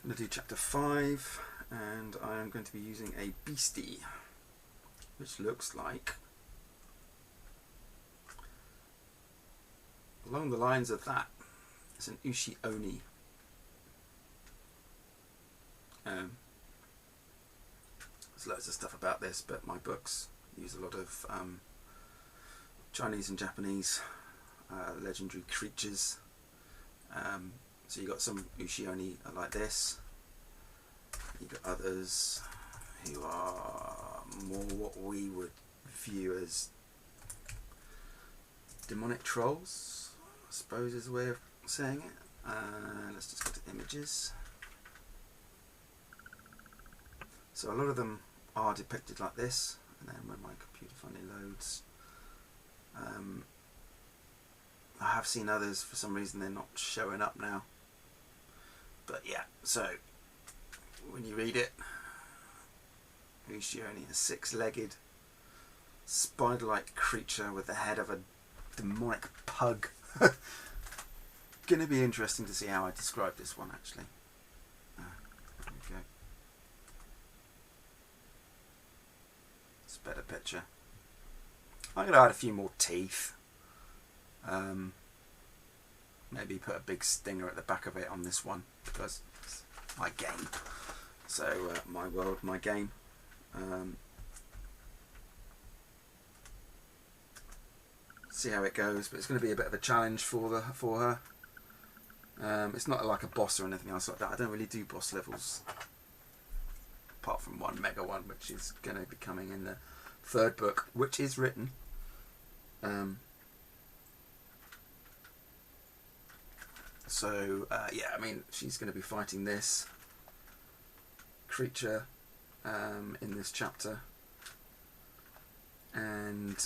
I'm going to do chapter 5, and I am going to be using a beastie, which looks like, along the lines of that, it's an Ushi Oni. There's loads of stuff about this, but my books use a lot of Chinese and Japanese legendary creatures. So you got some Ushi Oni like this. You got others who are more what we would view as demonic trolls, I suppose is a way of saying it. Let's just go to images. So a lot of them are depicted like this, and then when my computer finally loads, I have seen others, for some reason they're not showing up now. But yeah, so when you read it, Ushi Oni, a 6-legged spider-like creature with the head of a demonic pug. Gonna be interesting to see how I describe this one actually. There we go. It's a better picture. I'm gonna add a few more teeth. Maybe put a big stinger at the back of it on this one, because it's my game. So my world, my game. See how it goes, but it's going to be a bit of a challenge for her. It's not like a boss or anything else like that. I don't really do boss levels, apart from one mega one, which is going to be coming in the 3rd book, which is written. Yeah, I mean, she's going to be fighting this creature in this chapter, and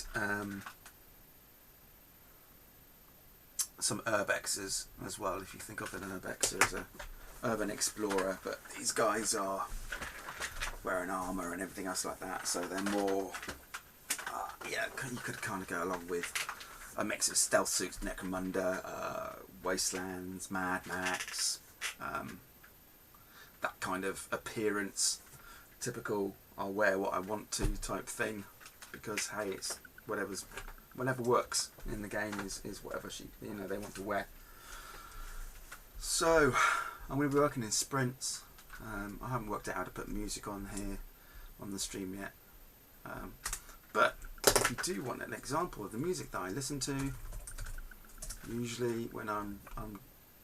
some urbexes as well. If you think of an urbex as a urban explorer, but these guys are wearing armour and everything else like that, so they're more yeah, you could kind of go along with a mix of stealth suits, Necromunda, Wastelands, Mad Max, that kind of appearance, typical I'll wear what I want to type thing, because hey, it's whatever works in the game is whatever they want to wear. So I'm going to be working in sprints. I haven't worked out how to put music on here on the stream yet, but if you do want an example of the music that I listen to, usually when I'm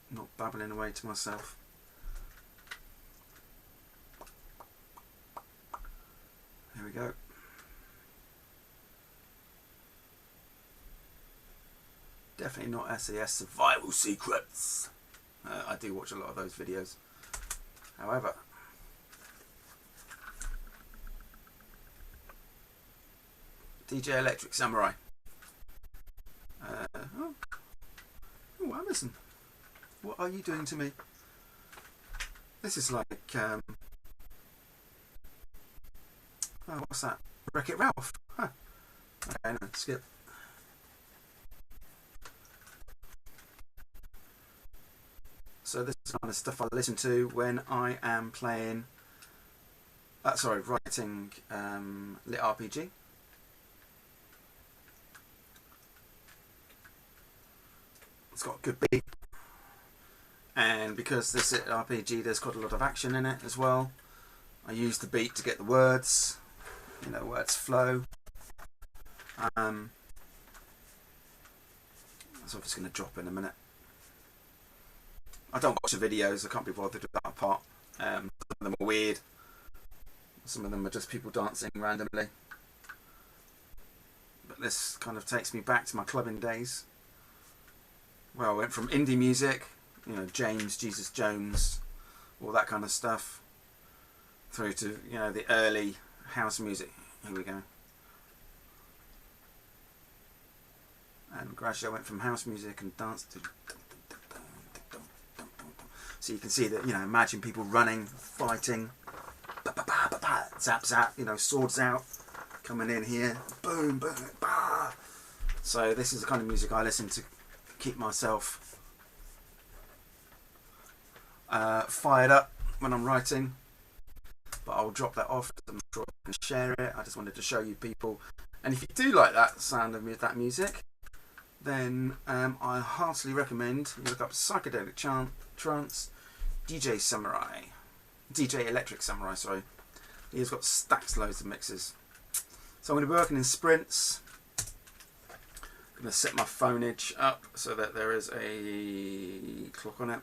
not babbling away to myself, here we go. Definitely not SAS Survival Secrets. I do watch a lot of those videos. However, DJ Electric Samurai. Oh, Amazon, what are you doing to me? This is like, oh, what's that? Wreck-It Ralph. Huh. Okay, no, skip. So this is the kind of stuff I listen to when I am playing, writing litrpg. It's got a good beat, and because this RPG, there's quite a lot of action in it as well. I use the beat to get the words, words flow. So I'm just going to drop in a minute. I don't watch the videos, I can't be bothered with that part. Some of them are weird, some of them are just people dancing randomly. But this kind of takes me back to my clubbing days. Well, I went from indie music, James, Jesus Jones, all that kind of stuff, through to, the early house music. Here we go. And gradually I went from house music and dance to... So you can see that, imagine people running, fighting, zap, zap, swords out, coming in here, boom, boom, bah. So this is the kind of music I listen to keep myself fired up when I'm writing, but I'll drop that off. I'm sure I can share it. I just wanted to show you people, and if you do like that sound of that music, then I heartily recommend you look up Psychedelic Trance DJ Electric Samurai, sorry. He's got stacks loads of mixes. So I'm going to be working in sprints. I'm going to set my phoneage up so that there is a clock on it.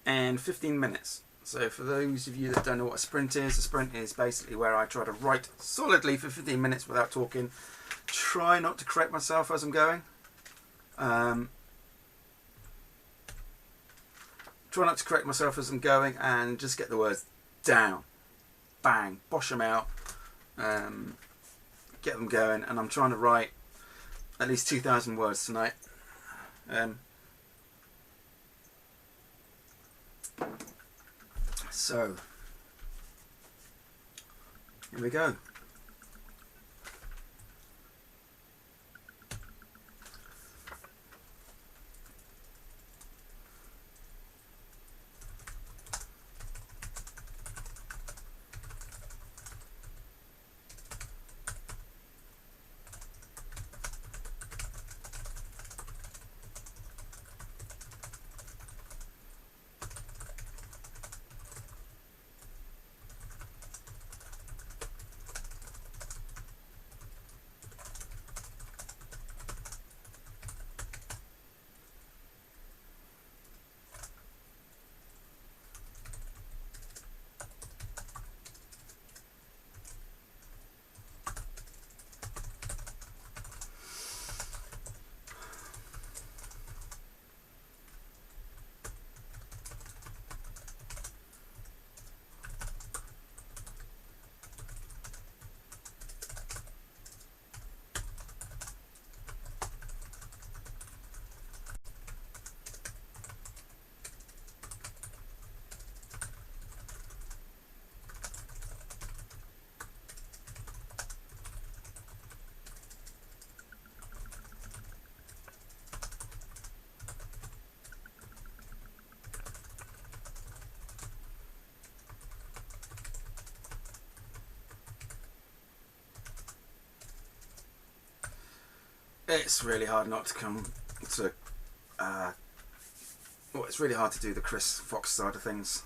And 15 minutes. So for those of you that don't know what a sprint is basically where I try to write solidly for 15 minutes without talking. Try not to correct myself as I'm going. Try not to correct myself as I'm going, and just get the words down. Bang. Bosh them out. Get them going. And I'm trying to write at least 2,000 words tonight. So, here we go. It's really hard not to come to, well, it's really hard to do the Chris Fox side of things.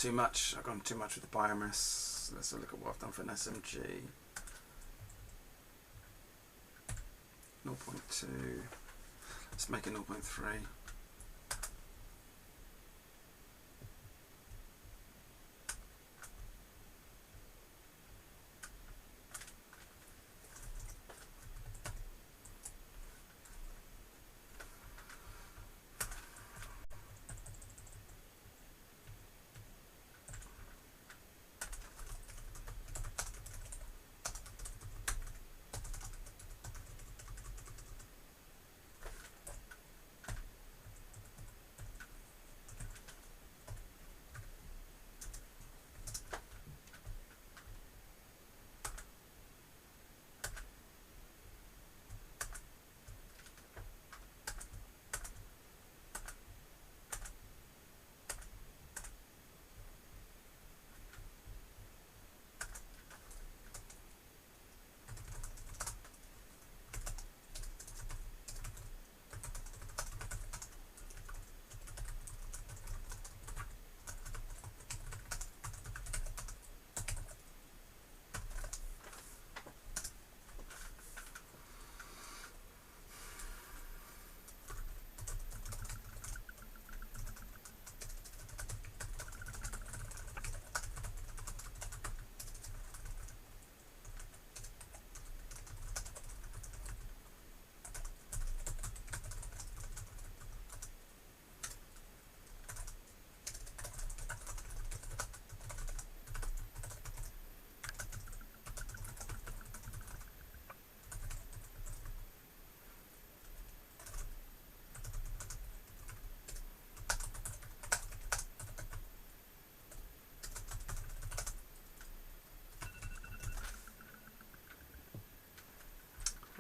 too much. I've gone too much with the biomass. Let's have a look at what I've done for an SMG. 0.2. Let's make it 0.3.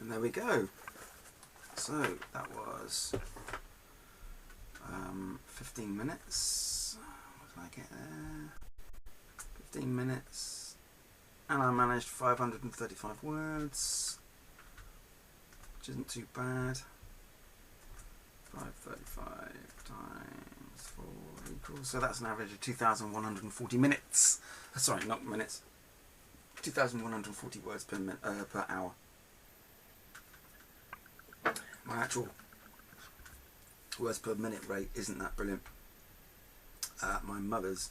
And there we go. So that was 15 minutes. What did I get there? 15 minutes. And I managed 535 words, which isn't too bad. 535 times 4 equals, so that's an average of 2,140 minutes. Sorry, not minutes. 2,140 words per per hour. My actual words per minute rate isn't that brilliant. My mother's,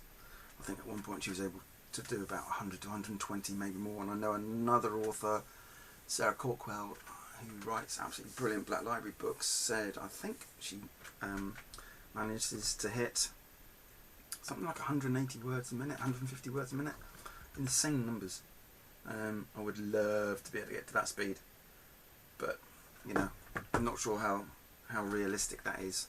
I think at one point she was able to do about 100 to 120, maybe more. And I know another author, Sarah Corkwell, who writes absolutely brilliant Black Library books, said I think she manages to hit something like 180 words a minute, 150 words a minute. Insane numbers. I would love to be able to get to that speed, but you know, I'm not sure how realistic that is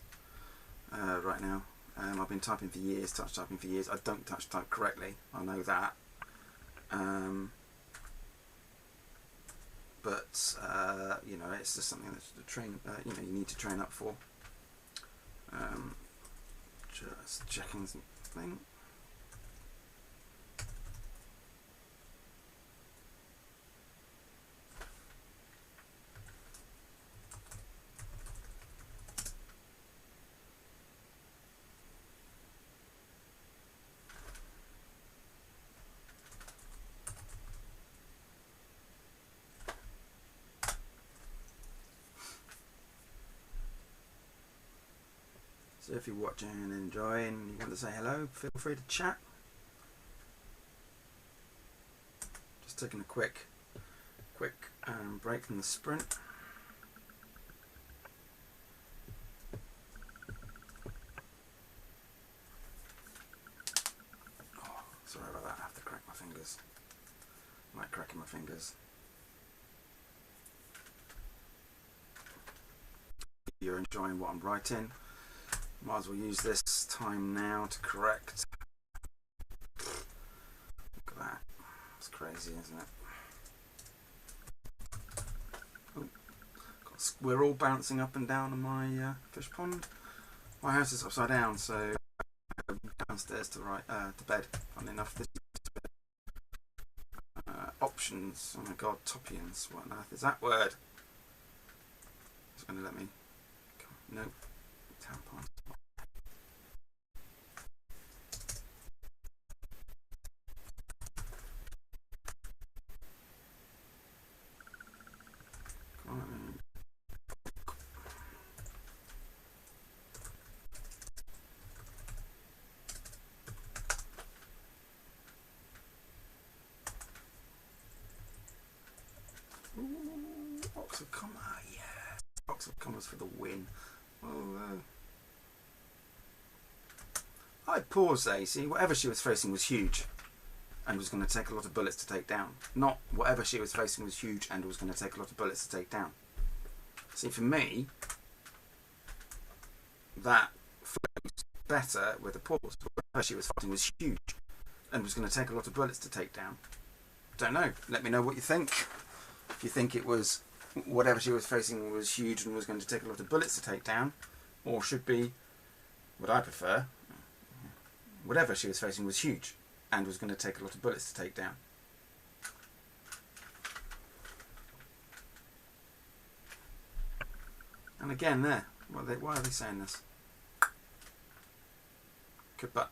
right now. I've been typing for years, touch typing for years. I don't touch type correctly, I know that. But you know, it's just something that's to train. You know, you need to train up for. Just checking something. So if you're watching and enjoying and you want to say hello, feel free to chat. Just taking a quick break from the sprint. Oh, sorry about that, I have to crack my fingers. I like cracking my fingers. If you're enjoying what I'm writing, might as well use this time now to correct. Look at that. It's crazy, isn't it? Oh, got a squirrel bouncing up and down in my fish pond. My house is upside down, so I go downstairs to to bed. Funny enough, this options. Oh my god, topians. What on earth is that word? It's going to let me. Nope. Tampons. box of commas. Yeah, box of commas for the win. Oh, I'd pause there. You see, whatever she was facing was huge and was going to take a lot of bullets to take down. Not whatever she was facing was huge and was going to take a lot of bullets to take down. See, for me, that flows better with a pause. Whatever she was fighting was huge and was going to take a lot of bullets to take down. Don't know. Let me know what you think. If you think it was whatever she was facing was huge and was going to take a lot of bullets to take down, or should be what I prefer, whatever she was facing was huge and was going to take a lot of bullets to take down. And again there, why are they saying this? But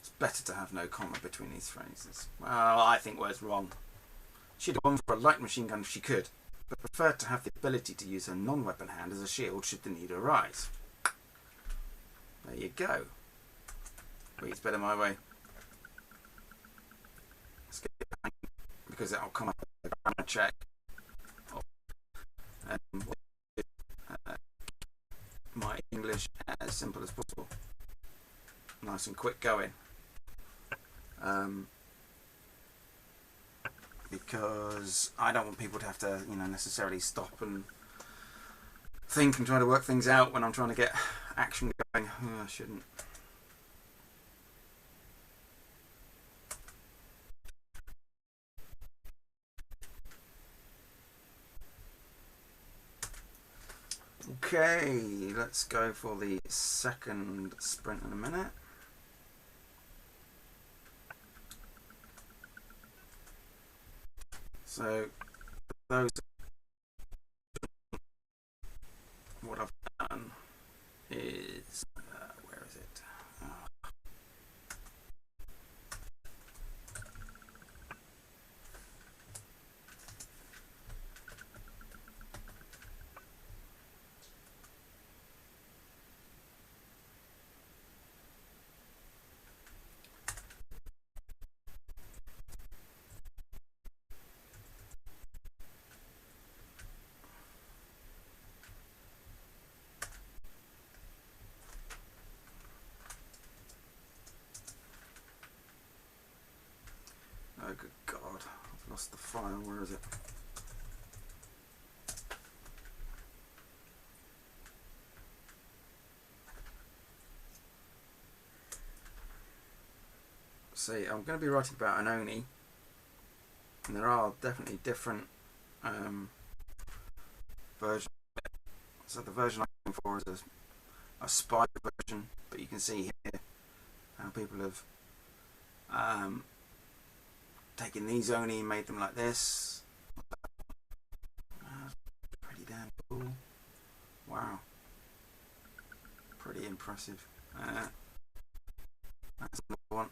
it's better to have no comma between these phrases. Well, I think word's wrong. She'd have gone for a light machine gun if she could, but preferred to have the ability to use her non-weapon hand as a shield should the need arise. There you go. Reads better my way. Let's get it back, because it'll come up with a grammar check. My English as simple as possible. Nice and quick going. Because I don't want people to have to, necessarily stop and think and try to work things out when I'm trying to get action going. Oh, I shouldn't. Okay, let's go for the second sprint in a minute. So, those, what I've done is, where is it? Oh, good God, I've lost the file. Where is it? See, I'm going to be writing about an Oni, and there are definitely different versions. So the version I'm going for is a spy version, but you can see here how people have taken these Oni and made them like this. Pretty damn cool. Wow. Pretty impressive. That's another one.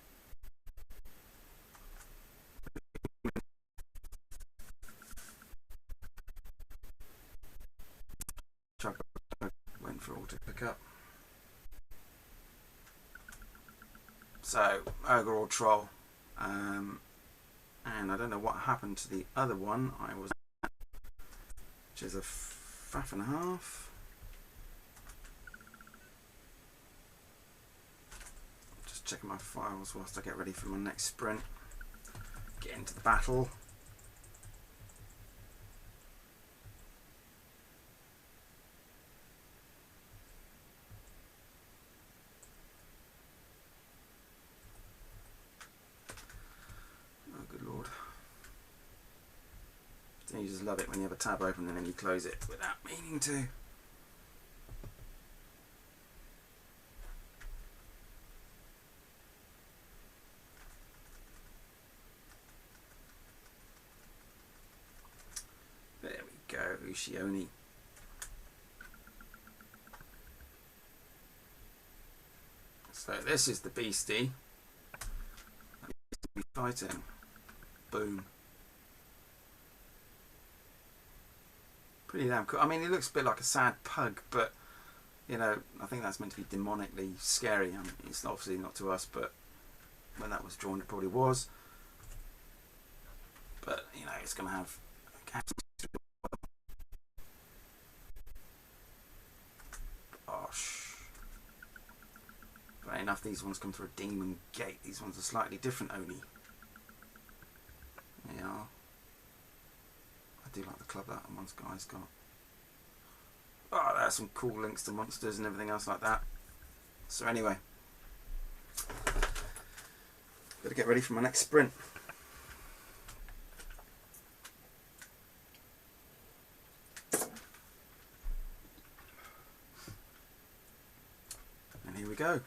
Went for all to pick up. So, ogre or troll. And I don't know what happened to the other one I was at, which is a faff and a half. Just checking my files whilst I get ready for my next sprint. Get into the battle. You just love it when you have a tab open and then you close it without meaning to. There we go, Ushioni. So this is the beastie. Fighting. Boom. Pretty damn cool. I mean, it looks a bit like a sad pug, but I think that's meant to be demonically scary. I mean, it's obviously not to us, but when that was drawn, it probably was. But it's going to have Funny enough, these ones come through a demon gate. These ones are slightly different Oni. They are. I do like the club that one guy's got. Oh, there's some cool links to monsters and everything else like that. So anyway, better get ready for my next sprint. And here we go.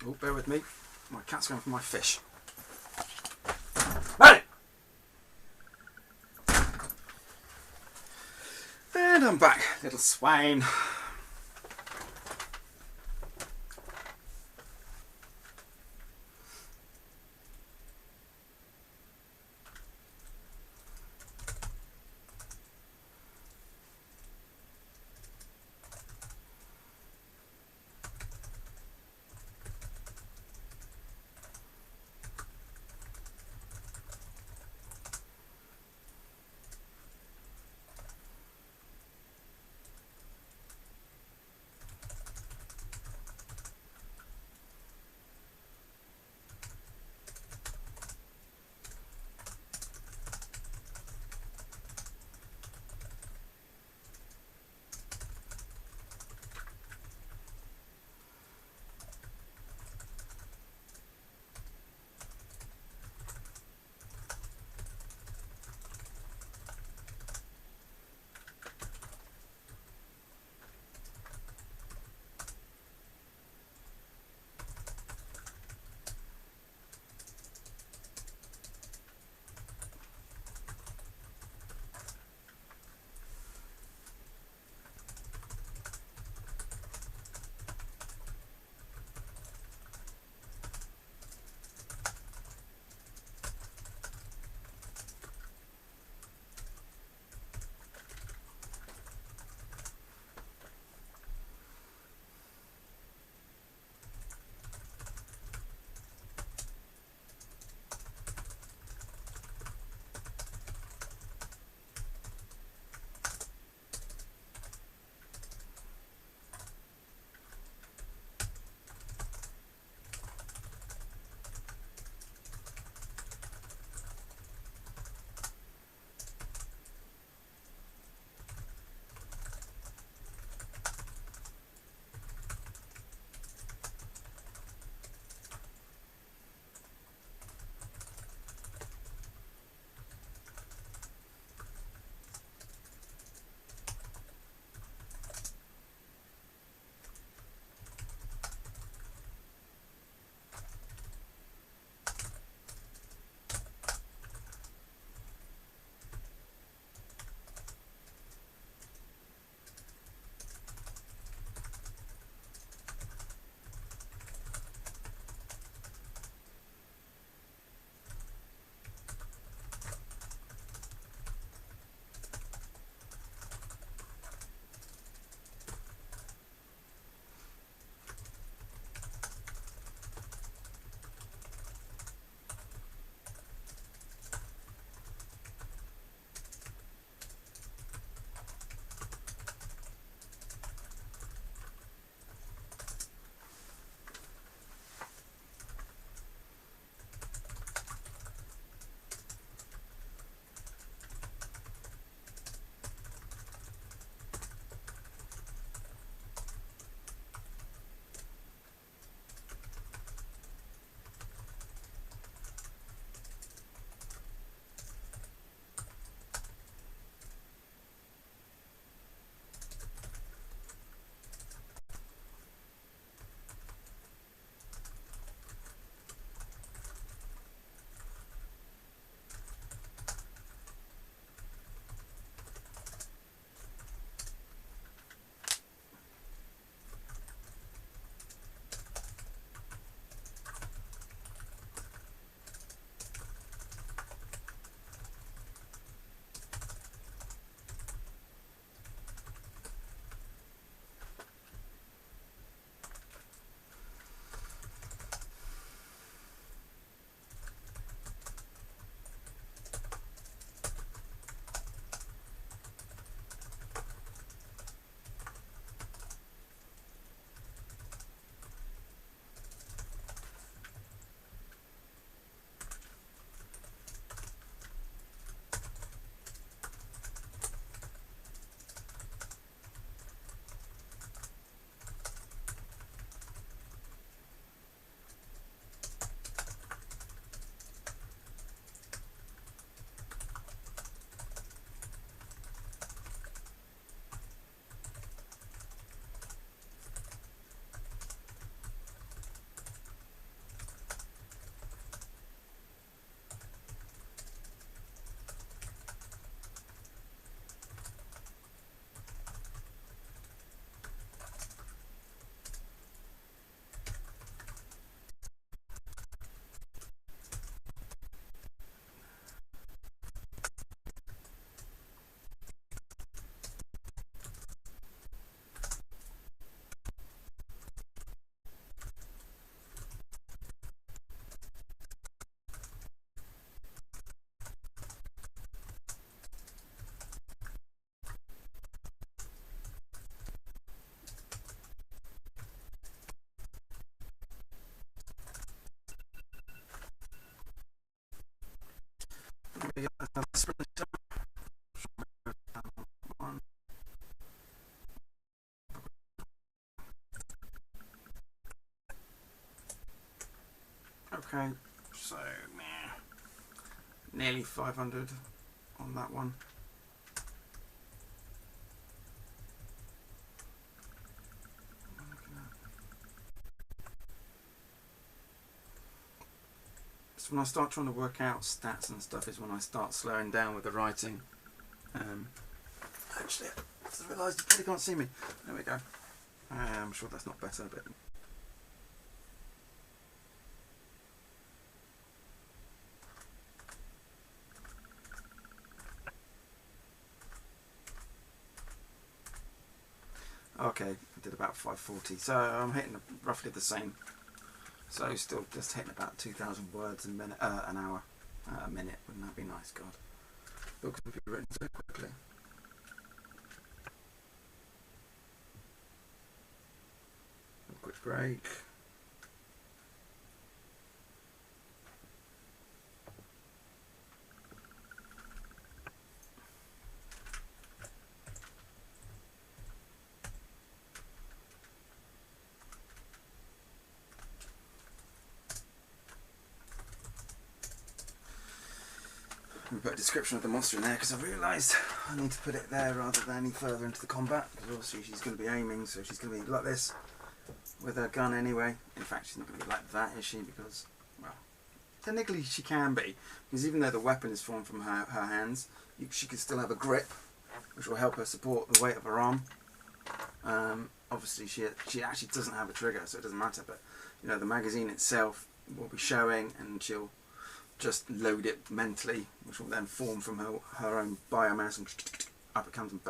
Oh, bear with me. My cat's going for my fish. Hey! And I'm back, little swine. yeah, another sprinter. One. Okay, so nearly 500 on that one. So when I start trying to work out stats and stuff is when I start slowing down with the writing. Actually, I just realised you probably can't see me. There we go. I'm sure that's not better, but okay, I did about 540, so I'm hitting roughly the same. So still just hitting about 2,000 words a minute, an hour, a minute. Wouldn't that be nice? God, books would be written so quickly. A quick break. We put a description of the monster in there because I realised I need to put it there rather than any further into the combat, because obviously she's going to be aiming, so she's going to be like this with her gun anyway. In fact, she's not going to be like that, is she? Because, well, technically she can be, because even though the weapon is formed from her hands, she can still have a grip, which will help her support the weight of her arm. Obviously she actually doesn't have a trigger, so it doesn't matter, but you know, the magazine itself will be showing, and she'll just load it mentally, which will then form from her own biomass, and up it comes, and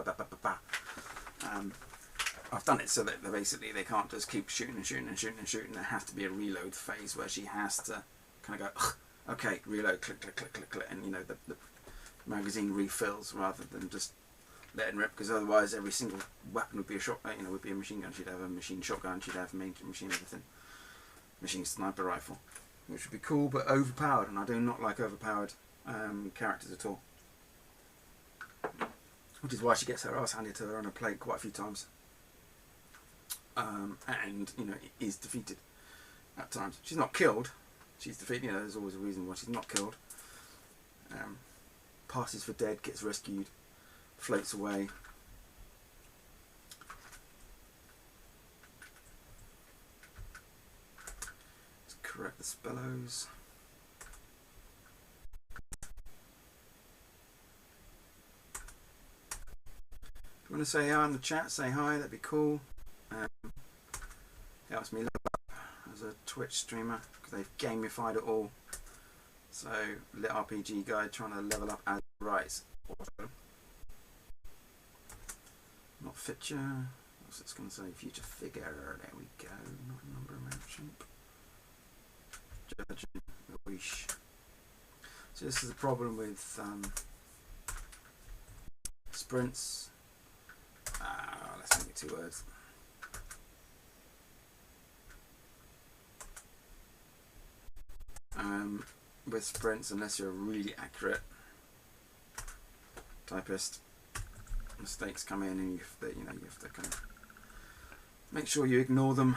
I've done it so that basically they can't just keep shooting and shooting and shooting and shooting. There has to be a reload phase where she has to kind of go, okay, reload, click, click, click, click, click, and you know, the magazine refills rather than just letting rip, because otherwise every single weapon would be a shot, you know, would be a machine gun. She'd have a machine shotgun, she'd have machine everything, machine sniper rifle, which would be cool but overpowered, and I do not like overpowered characters at all. Which is why she gets her ass handed to her on a plate quite a few times, and you know, is defeated at times. She's not killed, she's defeated. You know, there's always a reason why she's not killed. Passes for dead, gets rescued, floats away. Let's correct the spellos. If you want to say hi in the chat, say hi, that'd be cool. Helps me level up as a Twitch streamer, because they've gamified it all. So, litrpg guide trying to level up as right. Not feature. What's it going to say? Future figure. There we go. Not number merchant. Judging. Wish. So this is the problem with sprints. Let's make it 2 words. With sprints, unless you're a really accurate typist, mistakes come in, and you have to kind of make sure you ignore them.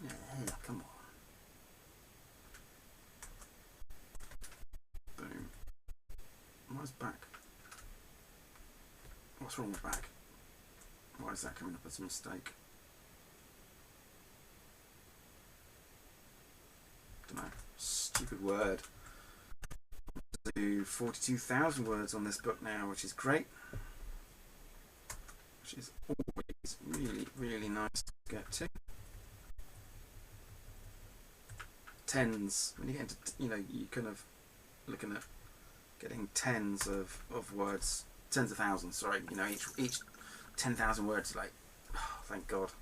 Yeah, come on. Boom. Why's back? What's wrong with back? Why is that coming up as a mistake? Don't know. Stupid word. Do 42,000 words on this book now, which is great. Which is always really, really nice to get to. Tens. When you get into, you know, you kind of looking at getting tens of words, tens of thousands. Sorry, you know, each 10,000 words. Like, oh, thank God.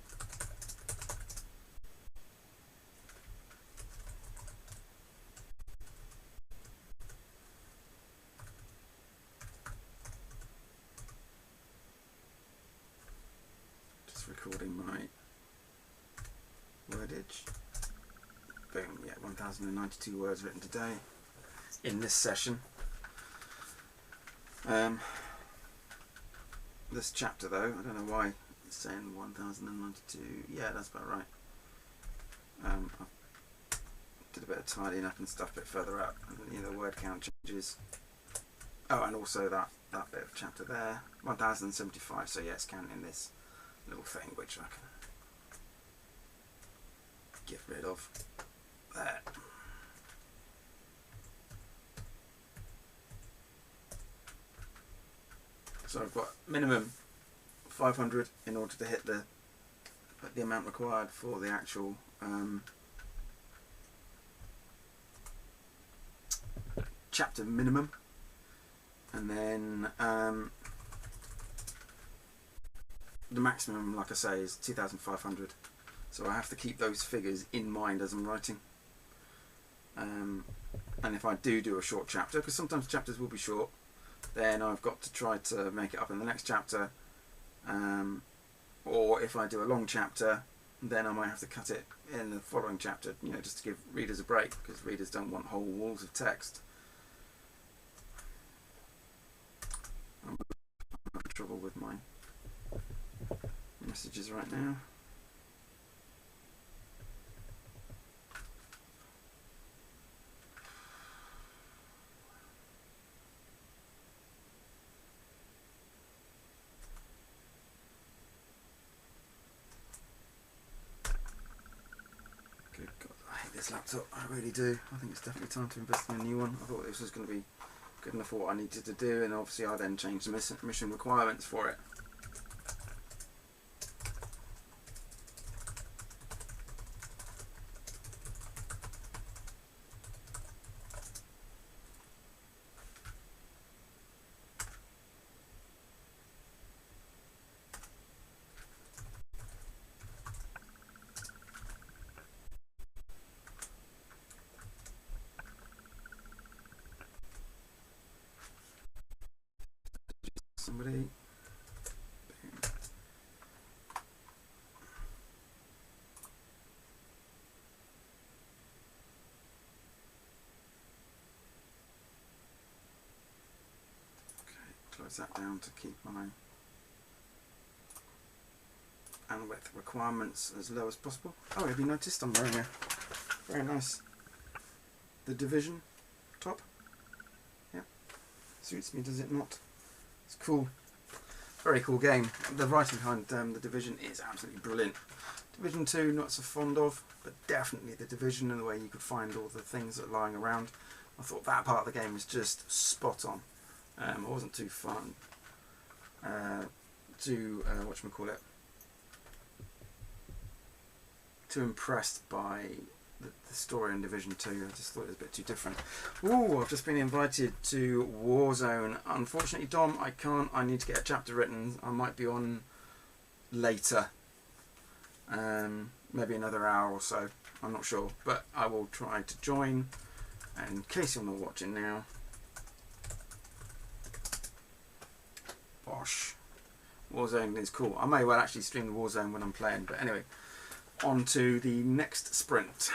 Recording my wordage. Boom, yeah, 1,092 words written today in this session. This chapter though, I don't know why it's saying 1092. Yeah, that's about right. I did a bit of tidying up and stuff a bit further up, and you know, the word count changes. Oh, and also that bit of chapter there, 1075. So yeah, it's counting this little thing which I can get rid of there. So I've got minimum 500 in order to hit the amount required for the actual chapter minimum, and then the maximum, like I say, is 2,500. So I have to keep those figures in mind as I'm writing. And if I do a short chapter, because sometimes chapters will be short, then I've got to try to make it up in the next chapter. Or if I do a long chapter, then I might have to cut it in the following chapter, you know, just to give readers a break, because readers don't want whole walls of text. I'm having trouble with my messages right now. Good God, I hate this laptop, I really do. I think it's definitely time to invest in a new one. I thought this was going to be good enough for what I needed to do, and obviously I then changed the mission requirements for it. Somebody. Boom. Okay, close that down to keep my and width requirements as low as possible. Oh, have you noticed I'm wearing a very nice The Division top? Yeah, suits me, does it not? It's cool. Very cool game. The writing behind The Division is absolutely brilliant. Division 2, not so fond of, but definitely The Division, and the way you could find all the things that are lying around. I thought that part of the game was just spot on. I wasn't too fun. Whatchamacallit? Too impressed by the story in Division 2. I just thought it was a bit too different. Ooh, I've just been invited to Warzone. Unfortunately, Dom, I can't. I need to get a chapter written. I might be on later. Maybe another hour or so. I'm not sure. But I will try to join. And in case you're not watching now. Bosh. Warzone is cool. I may well actually stream the Warzone when I'm playing. But anyway. On to the next sprint.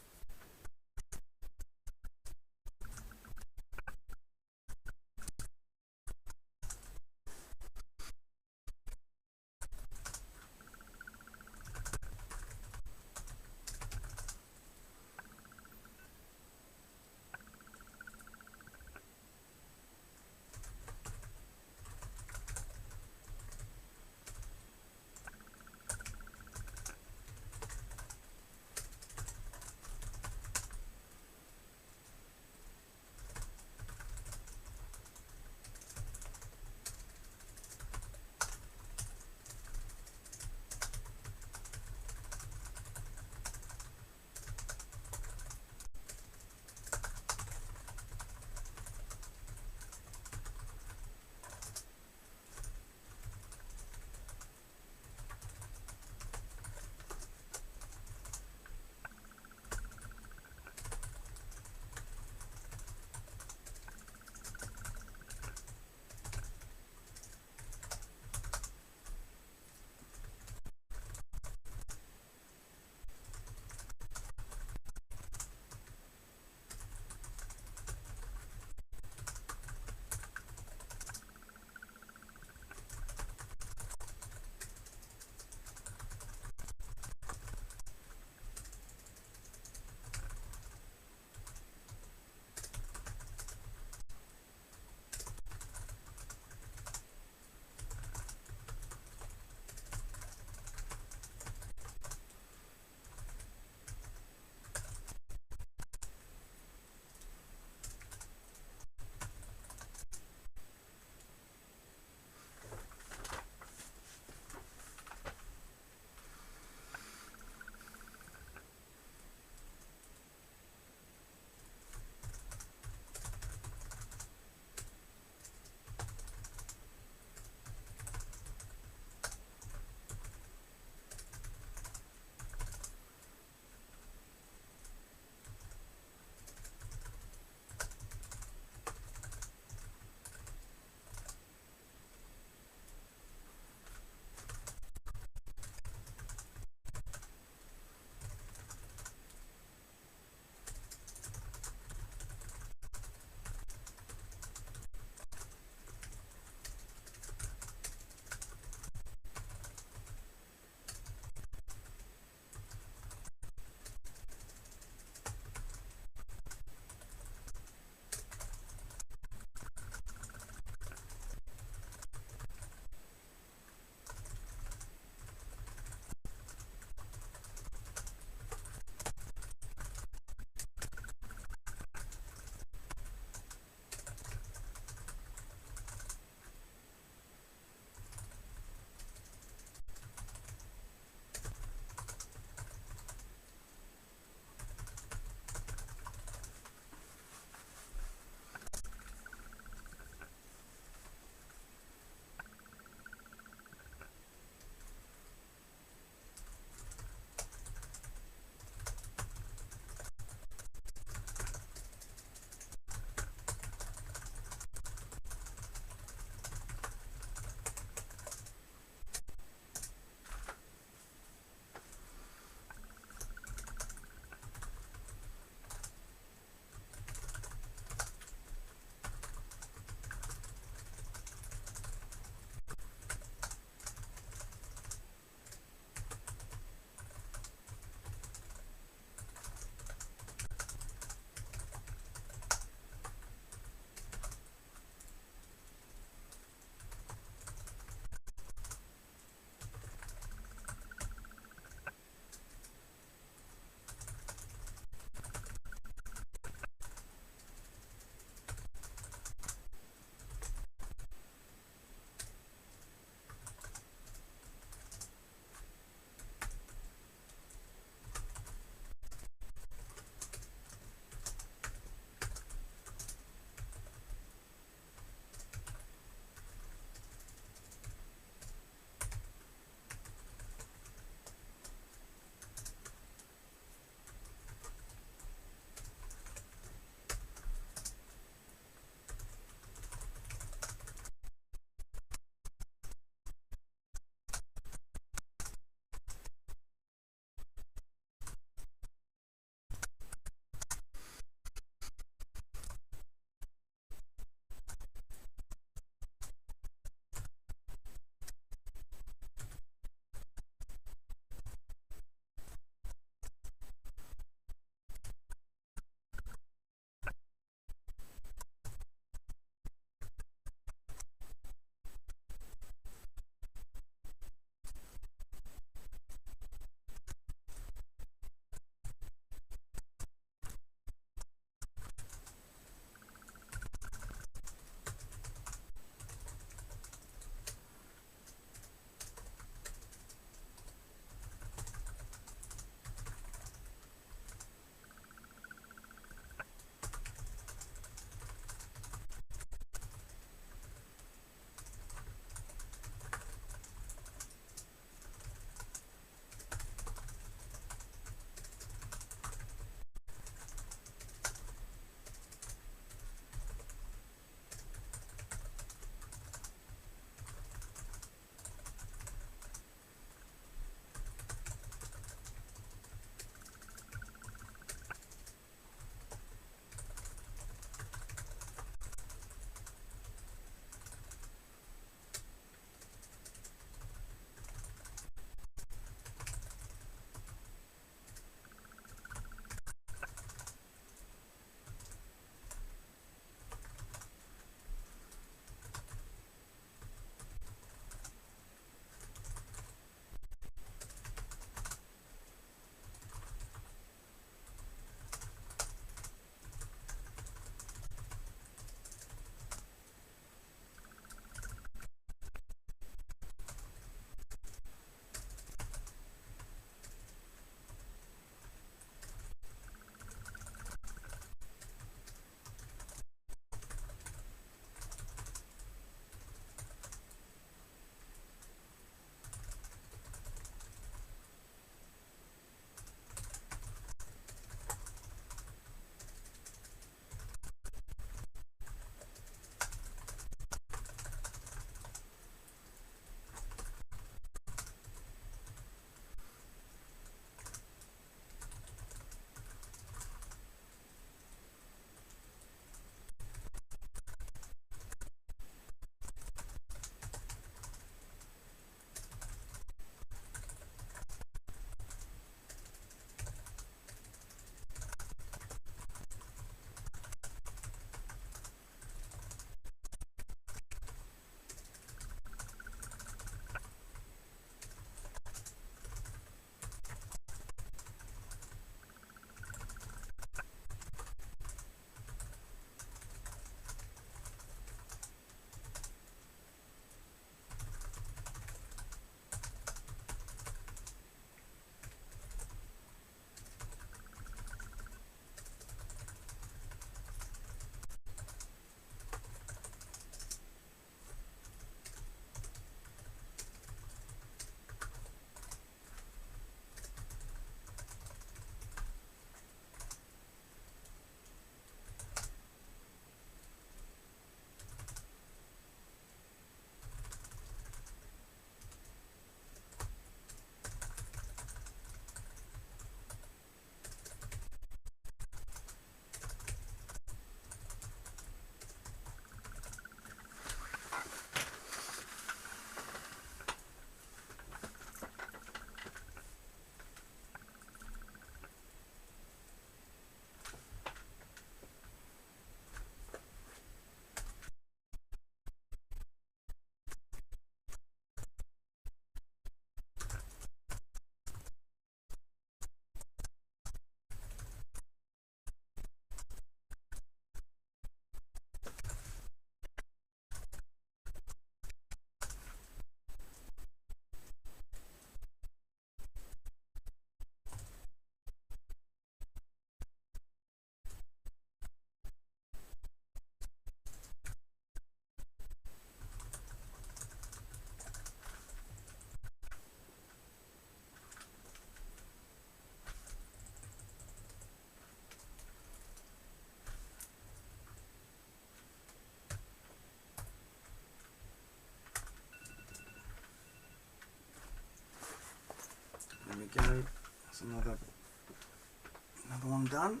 Another one done.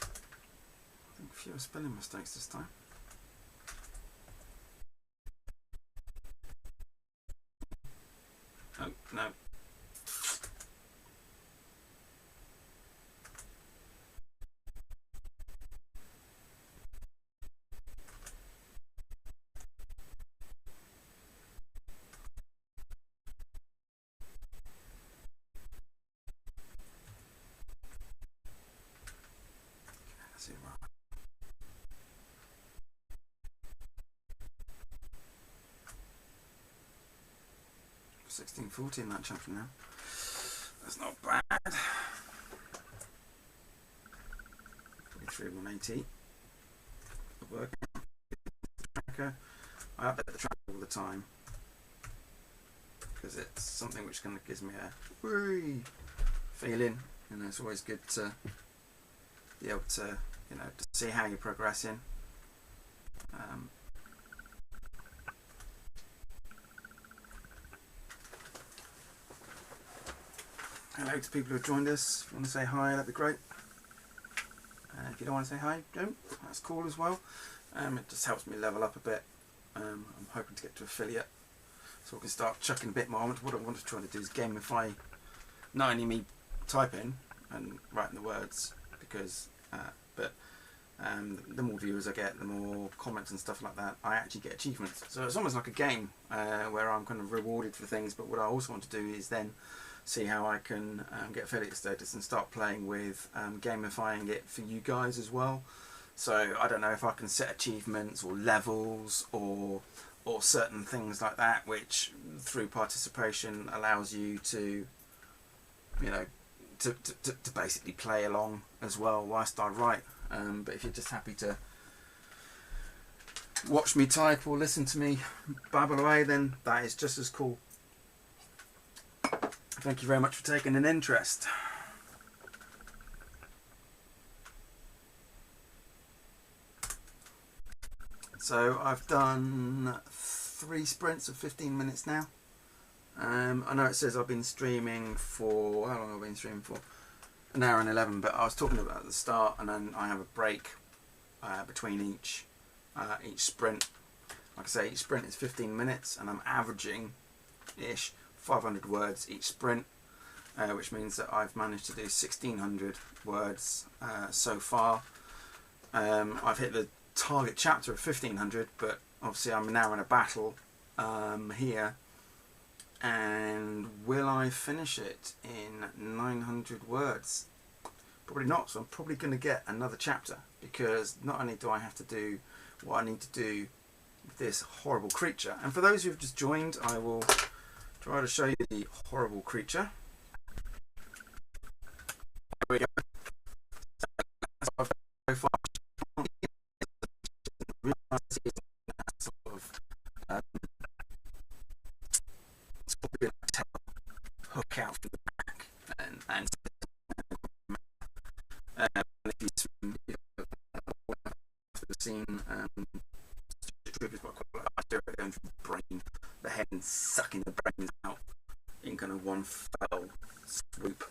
I think fewer spelling mistakes this time. Oh, no. Let's see, right. 1640 in that chapter now. That's not bad. 43 180. Work tracker. I update the tracker all the time because it's something which kind of gives me a whee feeling, and it's always good to be able to, you know, to see how you're progressing. Hello to people who have joined us. If you want to say hi, that'd be great. If you don't want to say hi, don't. That's cool as well. It just helps me level up a bit. I'm hoping to get to affiliate, so we can start chucking a bit more. What I want to try to do is gamify not only me typing and writing the words, because the more viewers I get, the more comments and stuff like that, I actually get achievements. So it's almost like a game where I'm kind of rewarded for things. But what I also want to do is then see how I can get affiliate status and start playing with gamifying it for you guys as well. So I don't know if I can set achievements or levels or certain things like that, which through participation allows you to, you know, to basically play along as well whilst I write. But if you're just happy to watch me type or listen to me babble away, then that is just as cool. Thank you very much for taking an interest. So I've done 3 sprints of 15 minutes now. I know it says I've been streaming for, how long have I been streaming for? An hour and 11, but I was talking about at the start, and then I have a break between each sprint. Like I say, each sprint is 15 minutes, and I'm averaging-ish 500 words each sprint, which means that I've managed to do 1600 words so far. I've hit the target chapter of 1500, but obviously I'm now in a battle here, and will I finish it in 900 words? Probably not. So I'm probably going to get another chapter, because not only do I have to do what I need to do with this horrible creature, and for those who have just joined, I will try to show you the horrible creature. Here we go. So far, hook out from the back, and if you've seen going through the brain, the head, and sucking the brains out in kind of one fell swoop.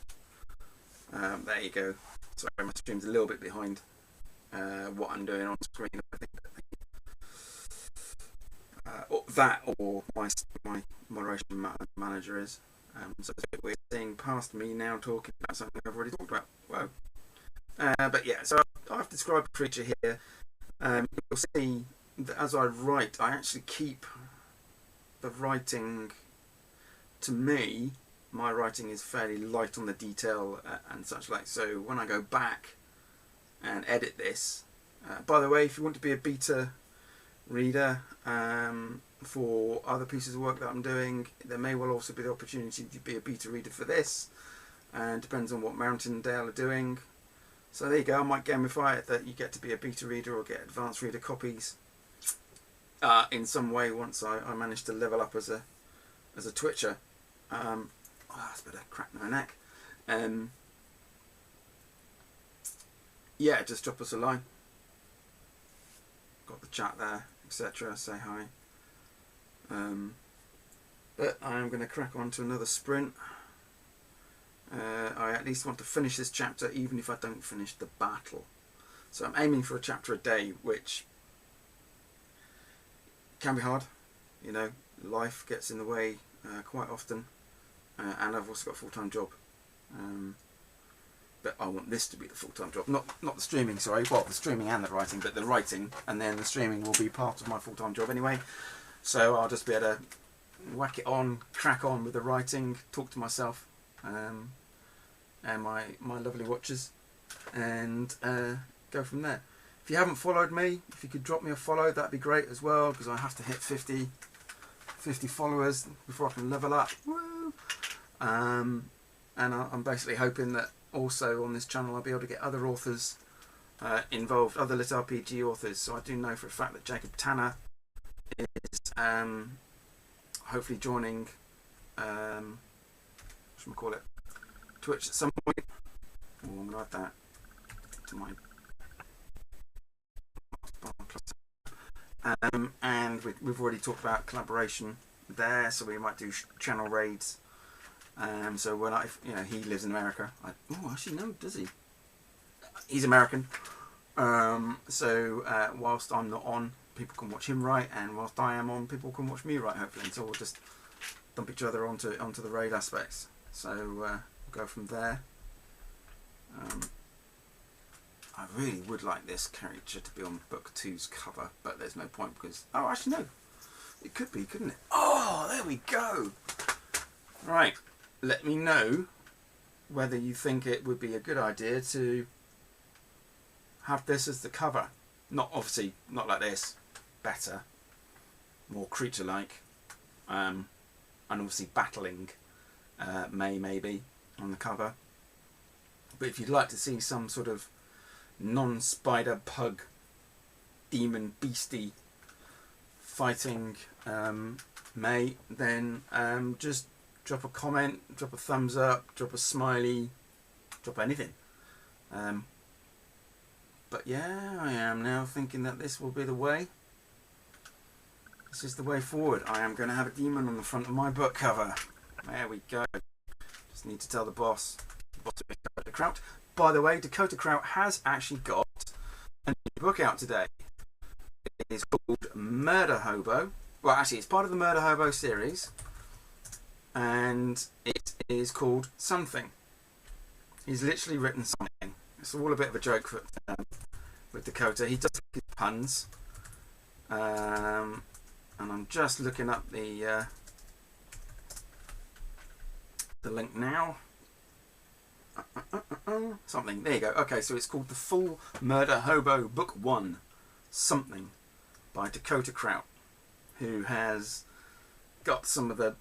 There you go. Sorry, my stream's a little bit behind what I'm doing on screen. I think that or my moderation manager is. So we're seeing past me now talking about something I've already talked about. Whoa. But yeah, so I've described the creature here. You'll see that as I write, I actually keep the writing. To me, my writing is fairly light on the detail and such like. So when I go back and edit this, by the way, if you want to be a beta reader for other pieces of work that I'm doing, there may well also be the opportunity to be a beta reader for this, and depends on what Mountaindale are doing. So there you go. I might gamify it that you get to be a beta reader or get advanced reader copies in some way once I manage to level up as a twitcher. Oh, that's a bit of crack in my neck. Yeah, just drop us a line. Got the chat there, etc. Say hi. But I'm going to crack on to another sprint. I at least want to finish this chapter, even if I don't finish the battle. So I'm aiming for a chapter a day, which can be hard. You know, life gets in the way quite often, and I've also got a full-time job. But I want this to be the full-time job, not the streaming. Sorry, well, the streaming and the writing, but the writing and then the streaming will be part of my full-time job anyway. So I'll just be able to whack it on, crack on with the writing, talk to myself and my lovely watchers, and go from there. If you haven't followed me, if you could drop me a follow, that'd be great as well, because I have to hit 50 followers before I can level up. Woo! And I'm basically hoping that also on this channel I'll be able to get other authors involved, other litrpg authors. So I do know for a fact that Jacob Tanner is hopefully joining Twitch at some point. Oh, I'm gonna add that to my and we've already talked about collaboration there, so we might do channel raids. So when he lives in America. Oh, actually no, does he? He's American. So whilst I'm not on, people can watch him write, and whilst I am on, people can watch me write, hopefully. So we'll just dump each other onto the raid aspects. So we'll go from there. I really would like this character to be on book 2's cover, but there's no point because... Oh, actually no. It could be, couldn't it? Oh, there we go. Right. Let me know whether you think it would be a good idea to have this as the cover. Not obviously, not like this. Better. More creature-like. And obviously battling maybe on the cover. But if you'd like to see some sort of non-spider pug demon beastie fighting May, then just drop a comment, drop a thumbs up, drop a smiley, drop anything. But yeah, I am now thinking that this will be the way. This is the way forward. I am going to have a demon on the front of my book cover. There we go. Just need to tell the boss. The boss is Dakota Kraut. By the way, Dakota Kraut has actually got a new book out today. It is called Murder Hobo. Well, actually, it's part of the Murder Hobo series. And it is called Something. He's literally written something. It's all a bit of a joke with Dakota. He does his puns. And I'm just looking up the link now. Something. There you go. Okay, so it's called The Full Murder Hobo Book 1. Something. By Dakota Kraut, who has got some of the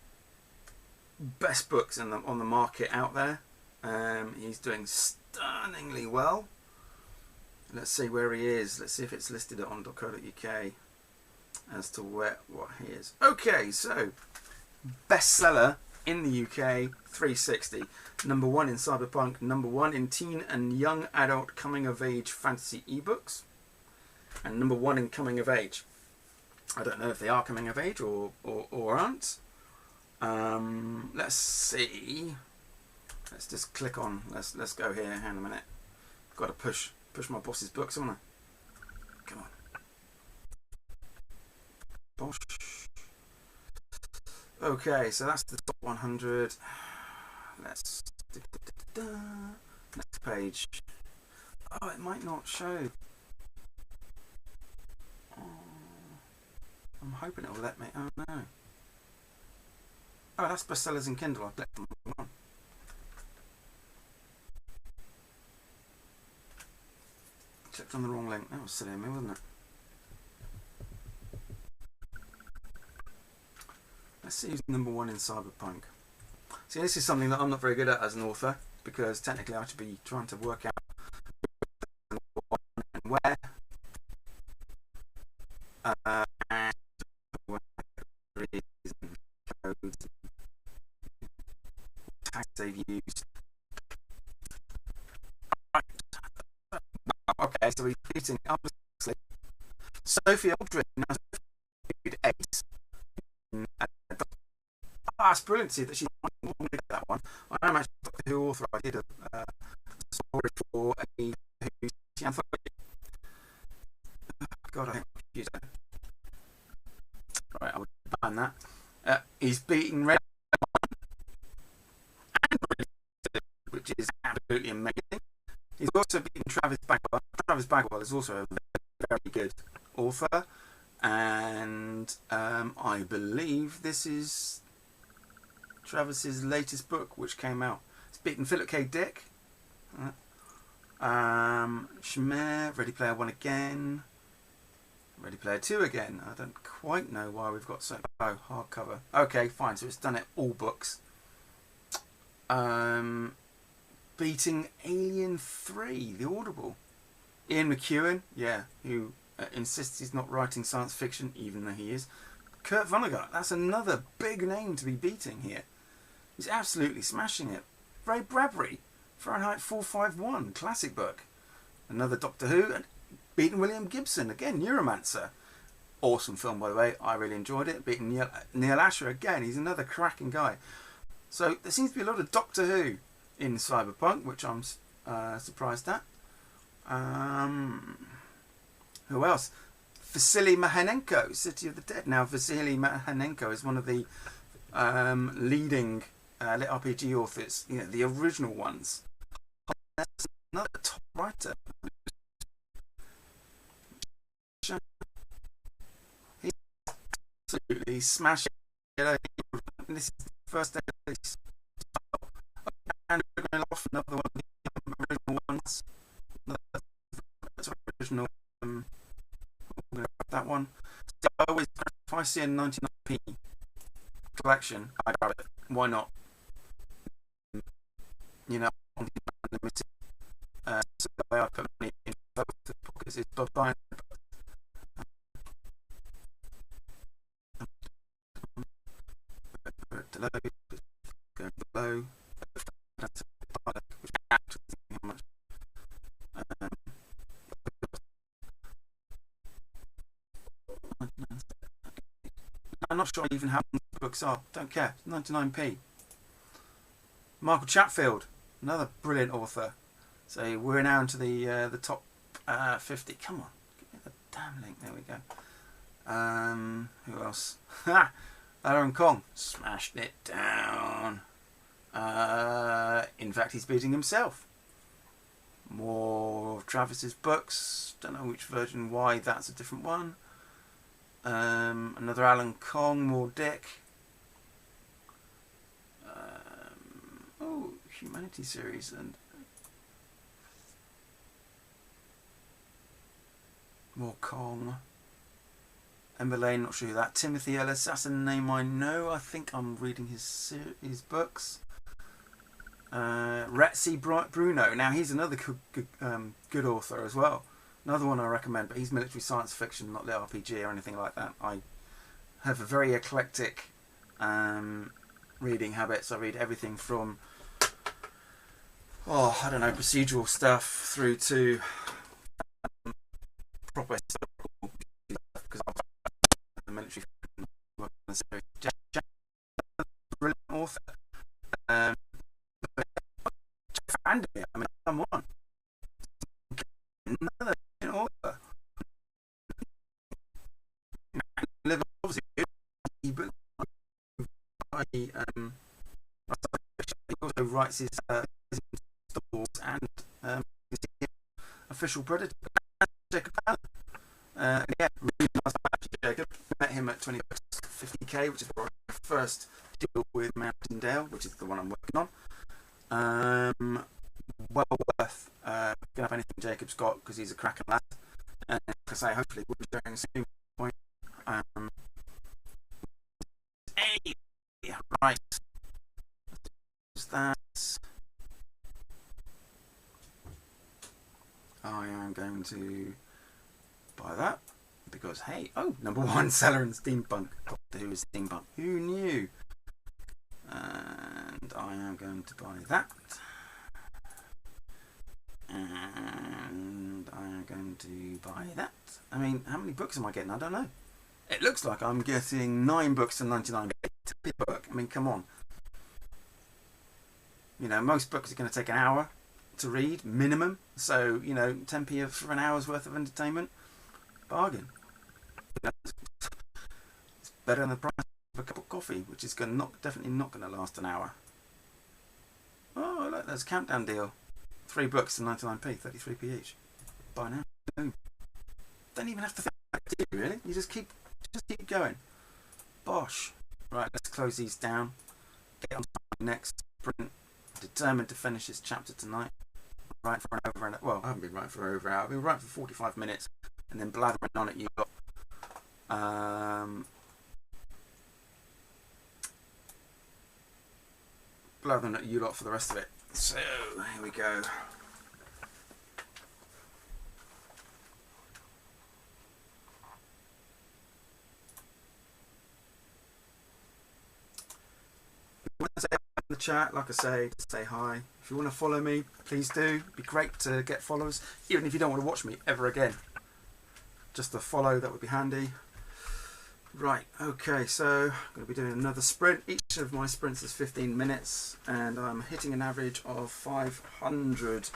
best books on the market out there. He's doing stunningly well. Let's see where he is. Let's see if it's listed on .co.uk as to what he is. Okay, so bestseller in the UK, 360. Number 1 in Cyberpunk, number 1 in teen and young adult coming of age fantasy ebooks, and number 1 in coming of age. I don't know if they are coming of age or aren't. Let's see. Let's just click on. Let's go here. Hang on a minute. Got to push my boss's books, haven't I? Come on, boss. Okay, so that's the top 100. Let's next page. Oh, it might not show. Oh, I'm hoping it will let me. Oh no. Oh, that's bestsellers in Kindle. I clicked on the wrong one. Clicked on the wrong link. That was silly of me, wasn't it? Let's see who's number 1 in Cyberpunk. See, this is something that I'm not very good at as an author, because technically I should be trying to work out when and where. And codes, tags they've used. Right. Okay, so we're beating up Sophie Aldrin, now Sophie Ace. That's brilliant to see that she's that one. I am actually a Doctor Who author I did a story for a anthology. God, I think I'll use that. Right, I would ban that. He's beaten Red, which is absolutely amazing. He's also beaten Travis Bagwell. Travis Bagwell is also a very good author, and I believe this is Travis's latest book, which came out. It's beaten Philip K. Dick, Shmer, Ready Player One again, Ready Player Two again. I don't quite know why we've got so hardcover. Okay, fine. So it's done it all books. Beating Alien 3, the Audible. Ian McEwan, yeah, who insists he's not writing science fiction, even though he is. Kurt Vonnegut, that's another big name to be beating here. He's absolutely smashing it. Ray Bradbury, Fahrenheit 451, classic book. Another Doctor Who, and beating William Gibson, again, Neuromancer. Awesome film, by the way, I really enjoyed it. Beating Neil Asher, again, he's another cracking guy. So there seems to be a lot of Doctor Who in Cyberpunk, which I'm surprised at. Who else? Vasily Mahanenko, City of the Dead. Now, Vasily Mahanenko is one of the leading lit RPG authors, you know, the original ones. That's another top writer. He's absolutely smashing it. This is the first day of this. And we're going off another one of the original ones. Original. That one. So I always, if I see a 99p collection, I grab it. Why not? You know, unlimited. So the way I put money in both the pockets is by buying. Going below. I'm not sure even how the books are. Don't care. 99p. Michael Chatfield, another brilliant author. So we're now into the top 50. Come on, give me the damn link. There we go. Who else? Ha! Aaron Kong smashed it down. In fact, he's beating himself. More of Travis's books. Don't know which version. Why that's a different one. Another Alan Kong, more Dick. Oh, Humanity series and more Kong. Ember Lane, not sure who that. Timothy Ellis, that's a name I know. I think I'm reading his books. Retzi Bruno. Now he's another good author as well. Another one I recommend, but he's military science fiction, not lit RPG or anything like that. I have a very eclectic reading habits. I read everything from, I don't know, procedural stuff through to proper historical stuff, because I'm a military series. Brilliant author. I mean, come on. Another author. Live obviously good. He also writes his stories and Official Predator. Jacob Allen. Yeah, really nice to Jacob. Met him at 50k, which is my first deal with Mountain Dale, which is the one I'm working on. Well worth gonna have anything Jacob's got, because he's a cracking lad, and like I say, hopefully we'll be sharing soon. Hey, right, that I am going to buy that, because hey, #1 seller in Steampunk. Who is Steampunk? Who knew? And I am going to buy that. And I am going to buy that. I mean, how many books am I getting? I don't know. It looks like I'm getting 9 books and 99p per book. I mean, come on. You know, most books are going to take an hour to read, minimum. So, you know, 10p for an hour's worth of entertainment, bargain. You know, it's better than the price of a cup of coffee, which is definitely not going to last an hour. Oh, look, there's a countdown deal. 3 books for 99p, 33p each. Buy now. Boom. Don't even have to think about it, do you, really? You just keep going. Bosh. Right, let's close these down. Get on to the next sprint. Determined to finish this chapter tonight. Right for well, I haven't been writing for over an hour. I've been writing for 45 minutes and then blathering on at you lot. Blathering at you lot for the rest of it. So, here we go. In the chat, like I say, to say hi. If you want to follow me, please do. It'd be great to get followers, even if you don't want to watch me ever again. Just a follow, that would be handy. Right, okay, so I'm going to be doing another sprint. Each of my sprints is 15 minutes, and I'm hitting an average of 500.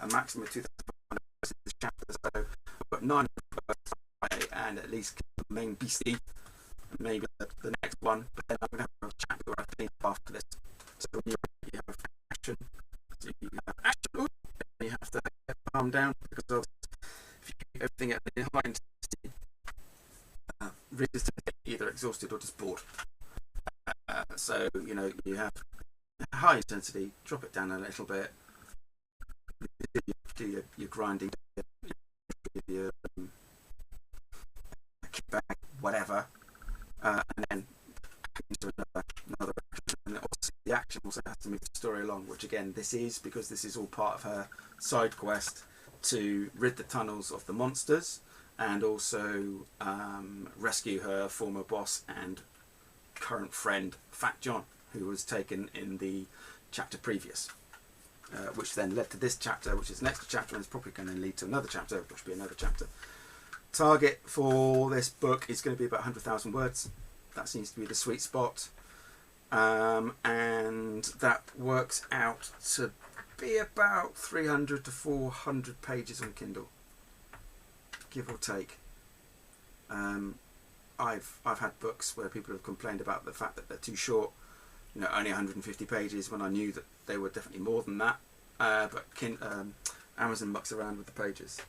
A maximum of 2,500 in this chapter, so I've got 9 and at least the main beastie. Maybe the next one, but then I'm going to have a chapter where I clean up after this. So when you have action, so you have action, you have to calm down, because if you keep everything at the high intensity, readers get either exhausted or just bored. So, you know, you have high intensity, drop it down a little bit, do your grinding, your kickback, whatever. And then into another action. And also the action also has to move the story along, which again, because this is all part of her side quest to rid the tunnels of the monsters and also rescue her former boss and current friend Fat John, who was taken in the chapter previous, which then led to this chapter, which is the next chapter, and it's probably going to lead to another chapter, which will be another chapter. Target for this book is going to be about 100,000 words. That seems to be the sweet spot. And that works out to be about 300 to 400 pages on Kindle, give or take. I've had books where people have complained about the fact that they're too short, you know, only 150 pages, when I knew that they were definitely more than that. But Amazon mucks around with the pages.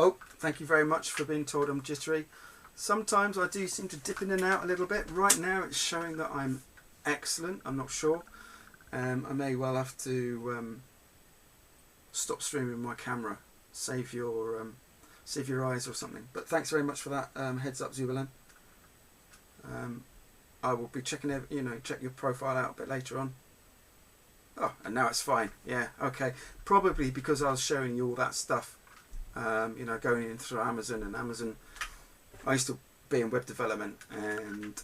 Oh, thank you very much for being told I'm jittery. Sometimes I do seem to dip in and out a little bit. Right now it's showing that I'm excellent. I'm not sure. I may well have to stop streaming my camera. Save your eyes or something. But thanks very much for that heads up, Zubalan. I will be checking, check your profile out a bit later on. Oh, and now it's fine. Yeah, okay. Probably because I was showing you all that stuff. Going in through Amazon, and Amazon, I used to be in web development, and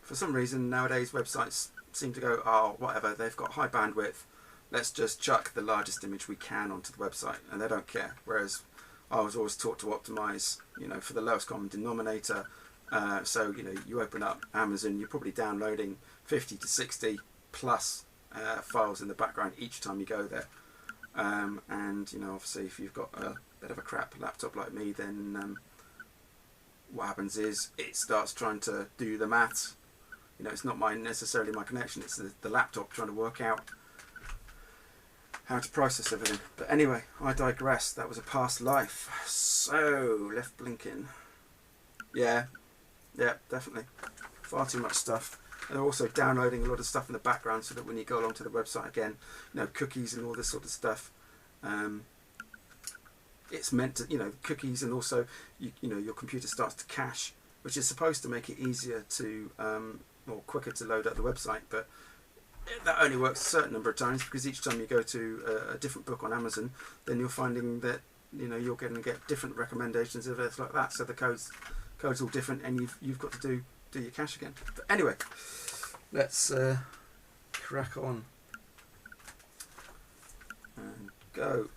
for some reason nowadays websites seem to go, oh, whatever, they've got high bandwidth, let's just chuck the largest image we can onto the website, and they don't care. Whereas I was always taught to optimize, for the lowest common denominator. So, you open up Amazon, you're probably downloading 50 to 60 plus files in the background each time you go there. And obviously if you've got a bit of a crap laptop like me, then what happens is it starts trying to do the maths. It's not necessarily my connection, it's the laptop trying to work out how to process everything. But anyway, I digress. That was a past life. So, left blinking. Yeah, definitely. Far too much stuff. They're also downloading a lot of stuff in the background so that when you go along to the website again, cookies and all this sort of stuff. It's meant to, cookies, and also, your computer starts to cache, which is supposed to make it easier to, or quicker to load up the website. But that only works a certain number of times, because each time you go to a different book on Amazon, then you're finding that, you're going to get different recommendations of it like that. So the code's all different, and you've got to do your cache again. But anyway, let's crack on and go.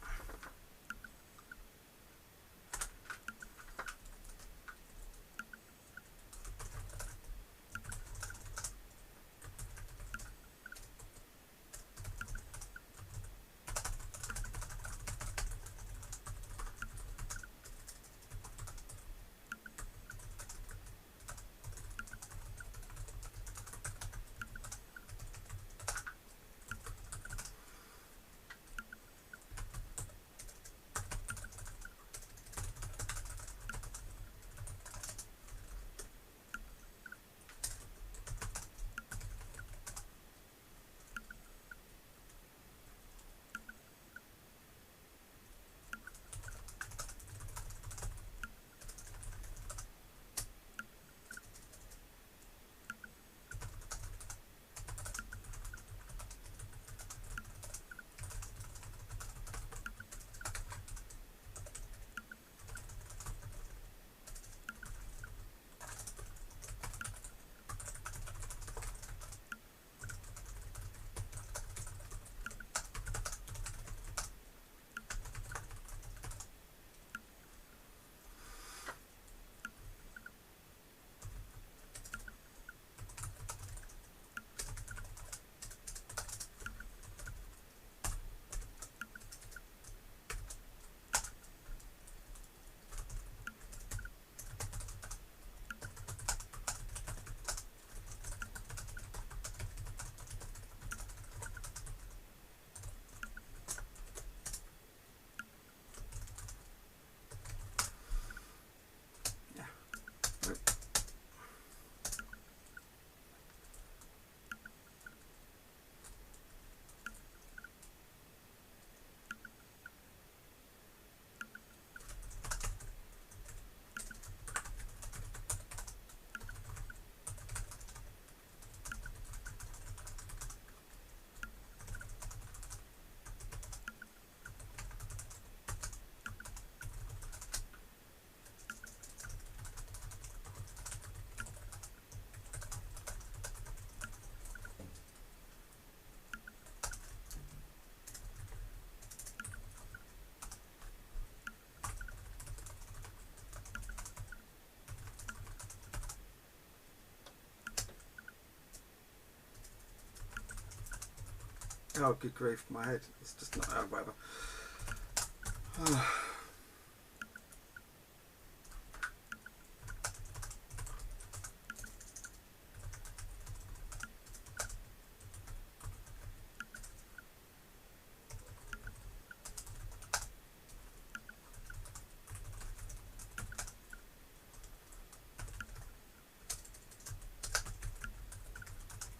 Oh, good grief, my head. It's just not, oh, whatever.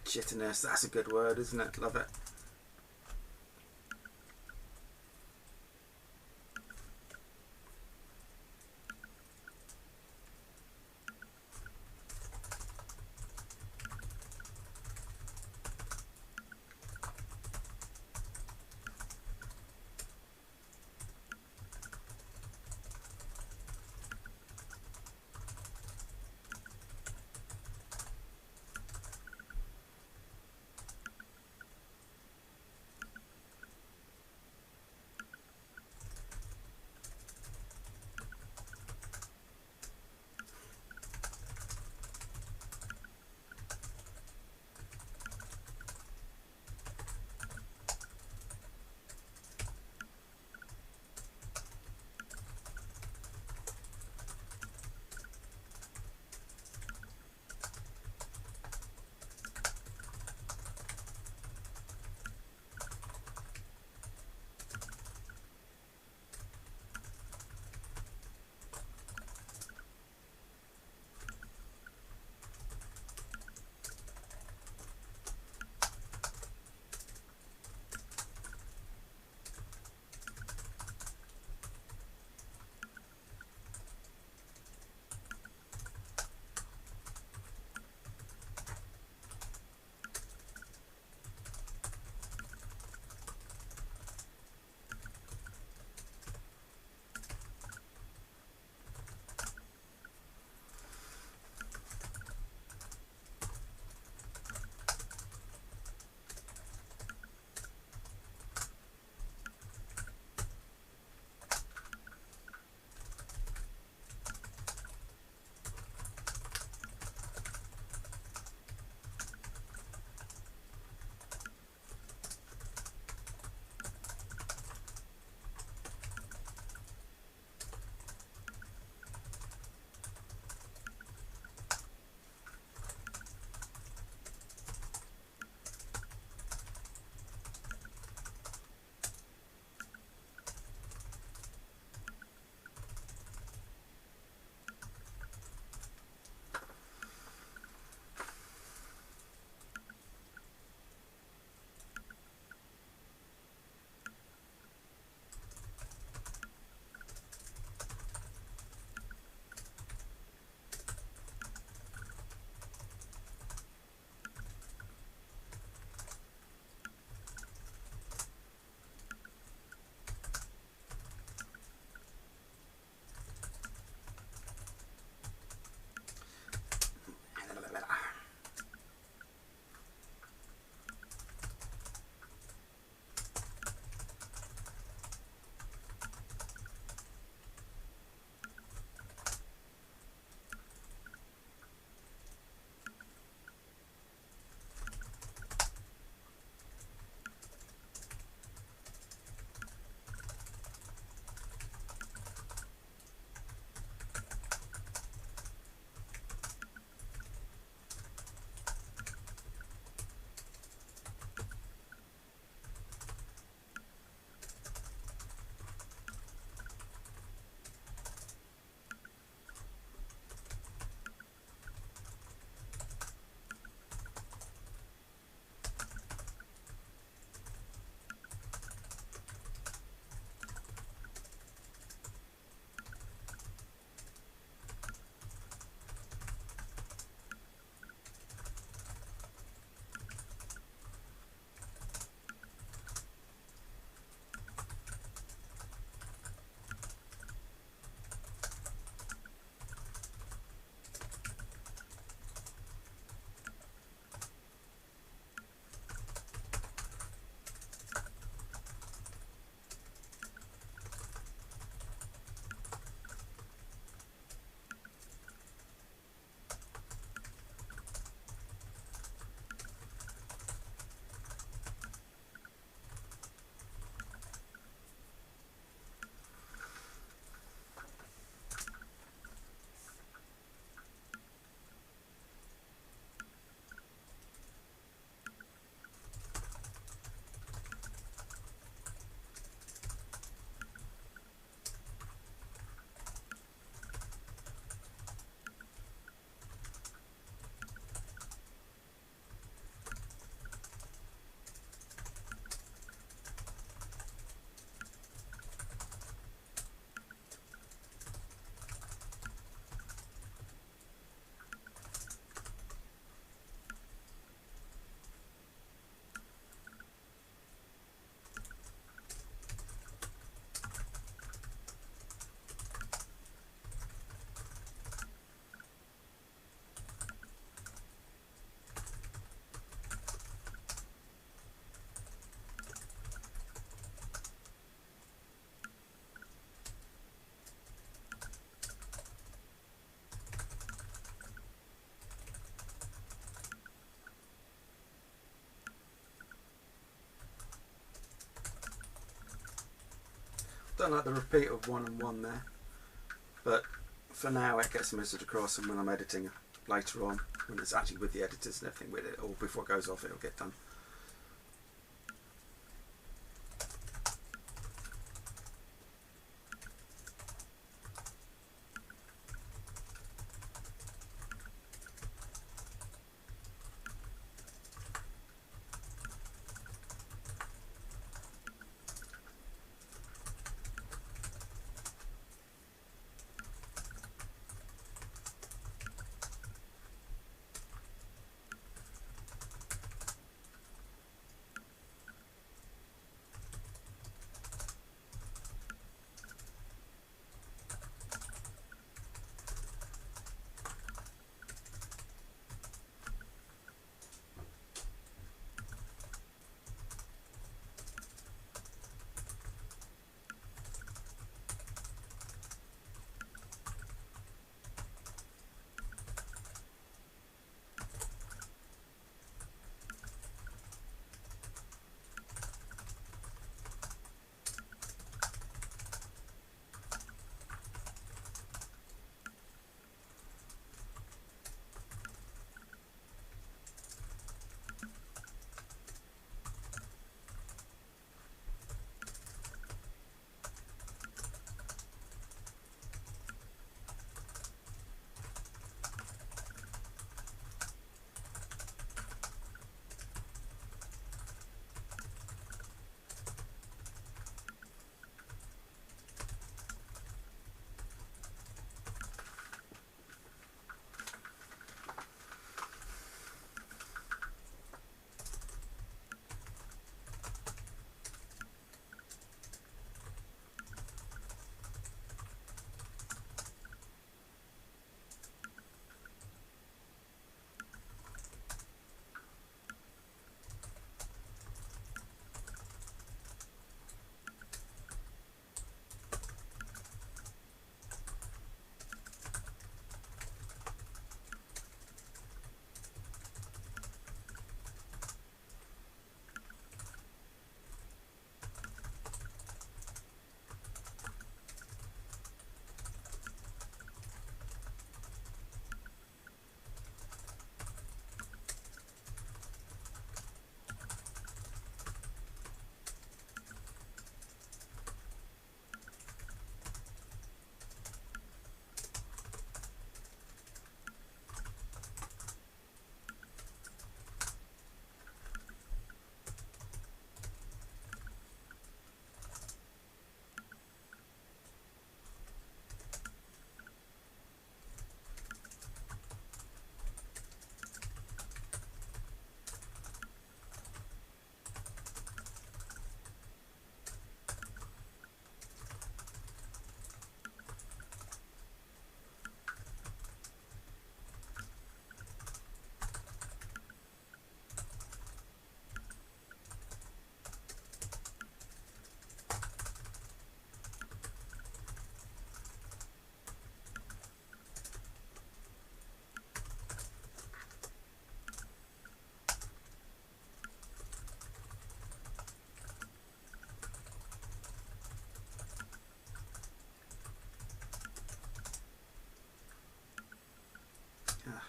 Jittiness, that's a good word, isn't it? Love it. don't like the repeat of 1 and 1 there, but for now it gets the message across, and when I'm editing later on, when it's actually with the editors and everything with it, or before it goes off, it'll get done.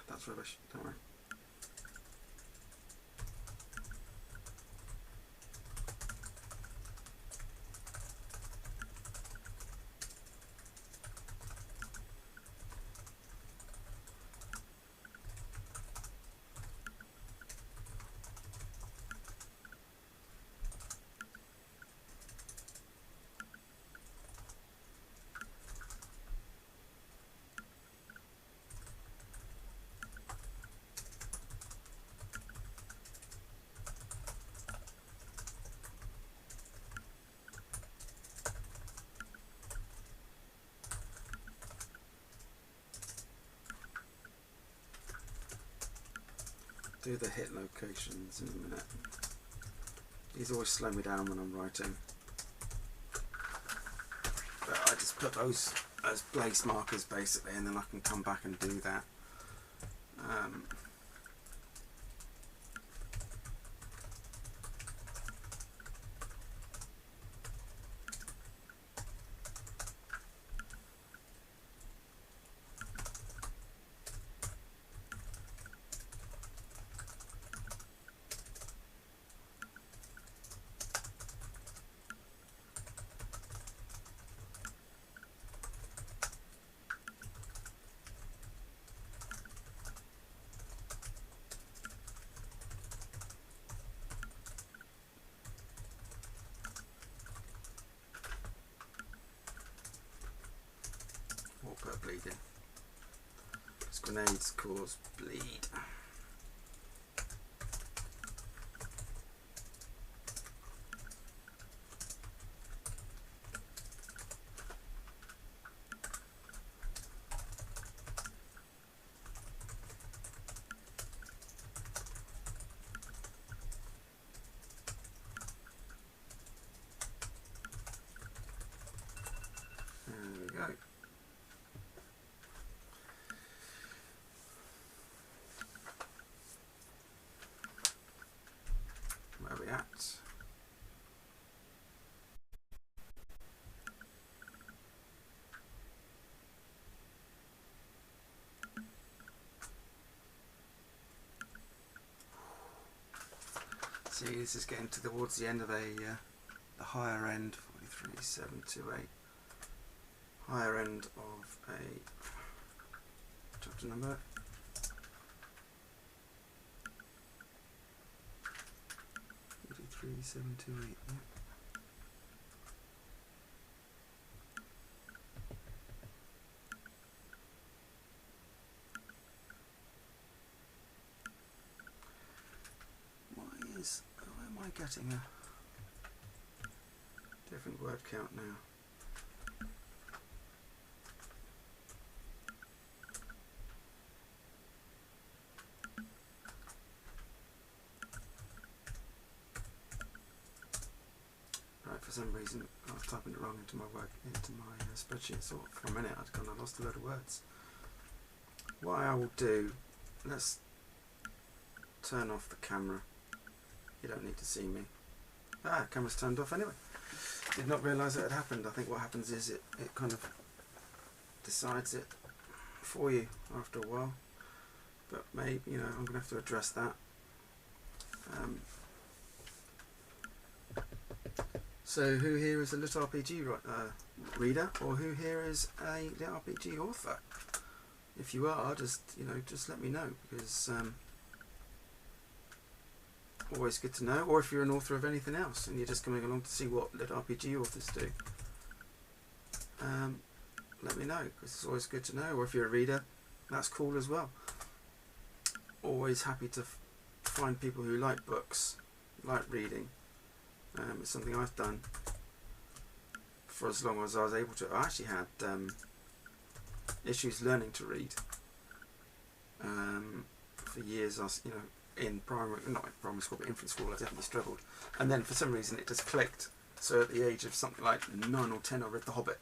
That's rubbish, don't worry. Do the hit locations in a minute. These always slow me down when I'm writing. But I just put those as place markers basically, and then I can come back and do that. Grenades cause bleed. There we go. Where are we at? See, this is getting towards the end of the higher end, 43728. Higher end of a chapter number. Three, 7, 2, 8. Yeah. Why am I getting a different word count now? For some reason I was typing it wrong into my spreadsheet, so for a minute I'd kind of lost a load of words. What I will do, let's turn off the camera. You don't need to see me. Camera's turned off anyway. Did not realise it had happened. I think what happens is it kind of decides it for you after a while. But maybe, I'm going to have to address that. So who here is a litrpg reader, or who here is a litrpg author? If you are, just let me know, because always good to know. Or if you're an author of anything else and you're just coming along to see what litrpg authors do, let me know, because it's always good to know. Or if you're a reader, that's cool as well. Always happy to find people who like books, like reading. It's something I've done for as long as I was able to. I actually had issues learning to read for years. I was, in not in primary school, but infant school, I definitely struggled. And then for some reason it just clicked. So at the age of something like 9 or 10, I read The Hobbit,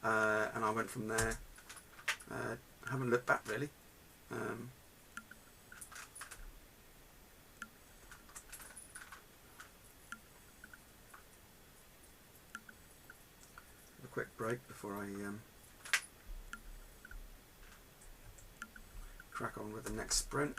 and I went from there. Haven't looked back really. Quick break before I crack on with the next sprint.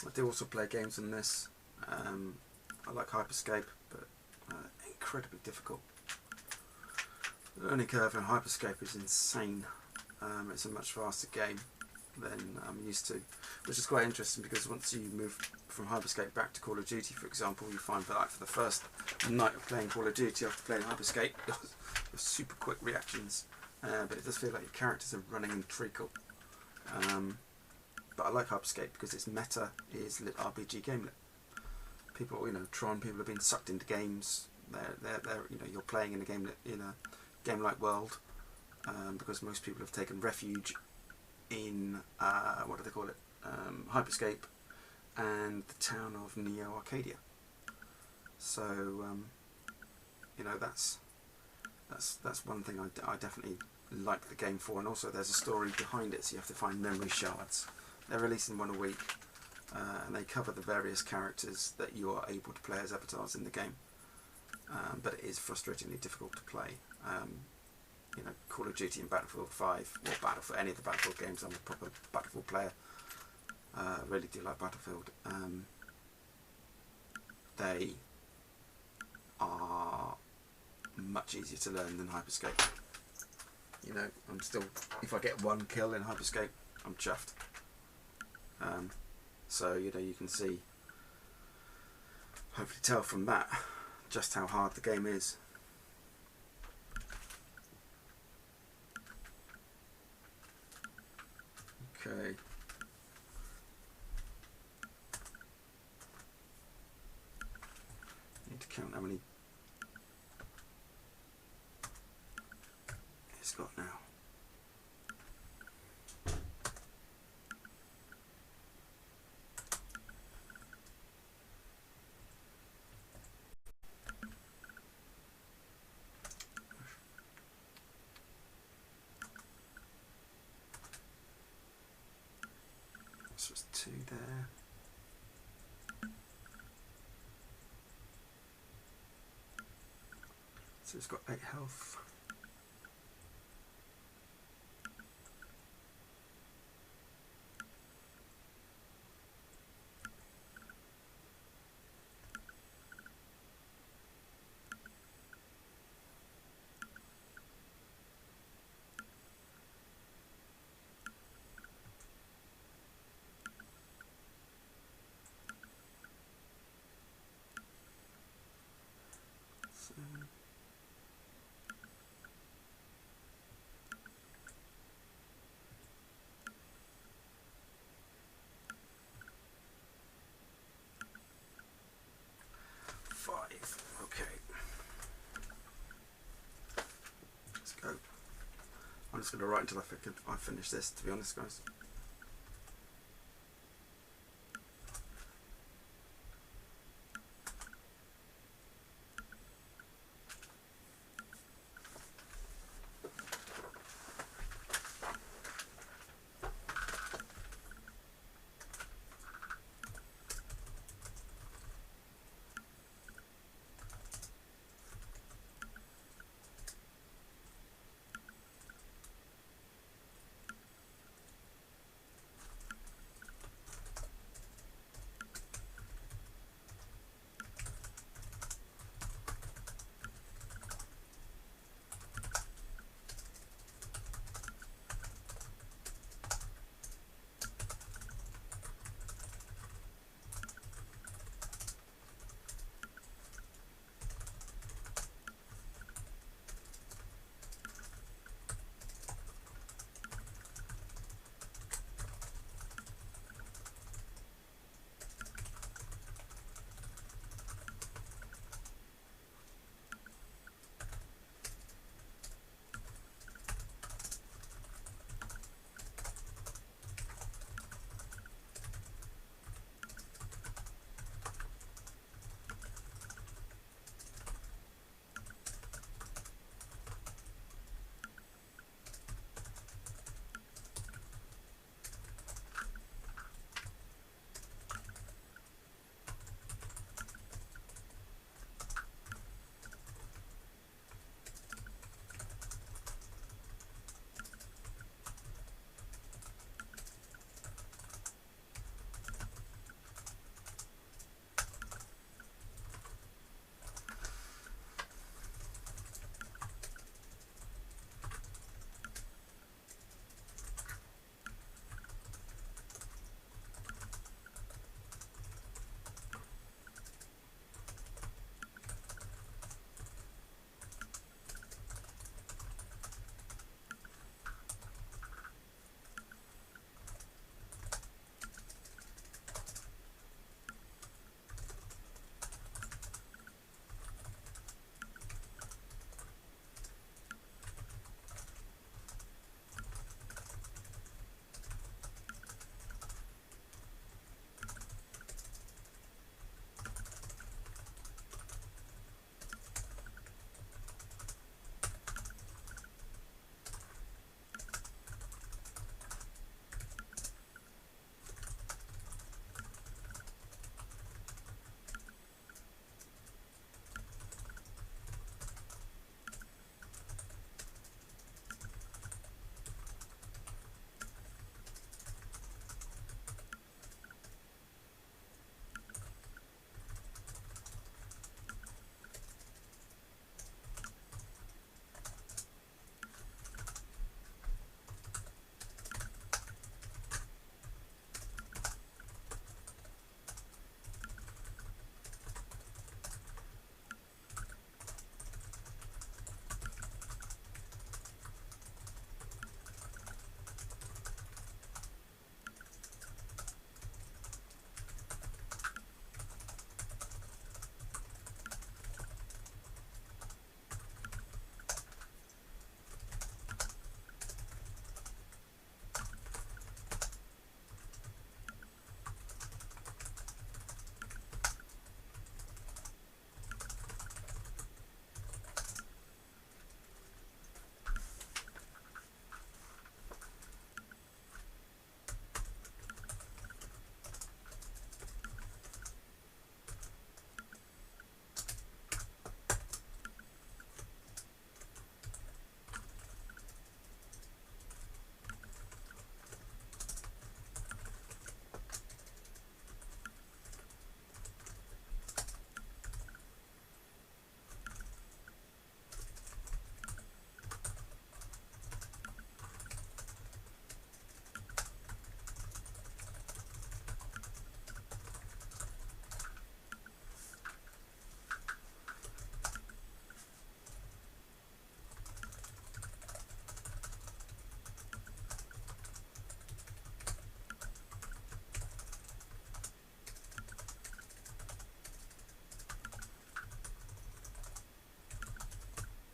I do also play games on this. I like Hyperscape, but incredibly difficult. The learning curve in Hyperscape is insane. It's a much faster game than I'm used to, which is quite interesting, because once you move from Hyperscape back to Call of Duty, for example, you find that for the first night of playing Call of Duty after playing Hyperscape, it was super quick reactions, but it does feel like your characters are running in treacle. But I like Hyperscape because its meta is litrpg gamelit. People, Tron, people have been sucked into games. They're you're playing in a game-like world, because most people have taken refuge in what do they call it? Hyperscape and the town of Neo Arcadia. So that's one thing I definitely like the game for, and also there's a story behind it, so you have to find memory shards. They're releasing one a week, and they cover the various characters that you are able to play as avatars in the game. But it is frustratingly difficult to play. Call of Duty and Battlefield 5, or Battlefield, any of the Battlefield games. I'm a proper Battlefield player. Really do like Battlefield. They are much easier to learn than Hyperscape. you know, I'm still, if I get one kill in Hyperscape, I'm chuffed. So, you know, you can see, hopefully tell from that just how hard the game is. Okay. Need to count how many it's got now. So it's 2 there. So it's got 8 health. So 5. Okay. Let's go. I'm just going to write until I finish this, to be honest, guys.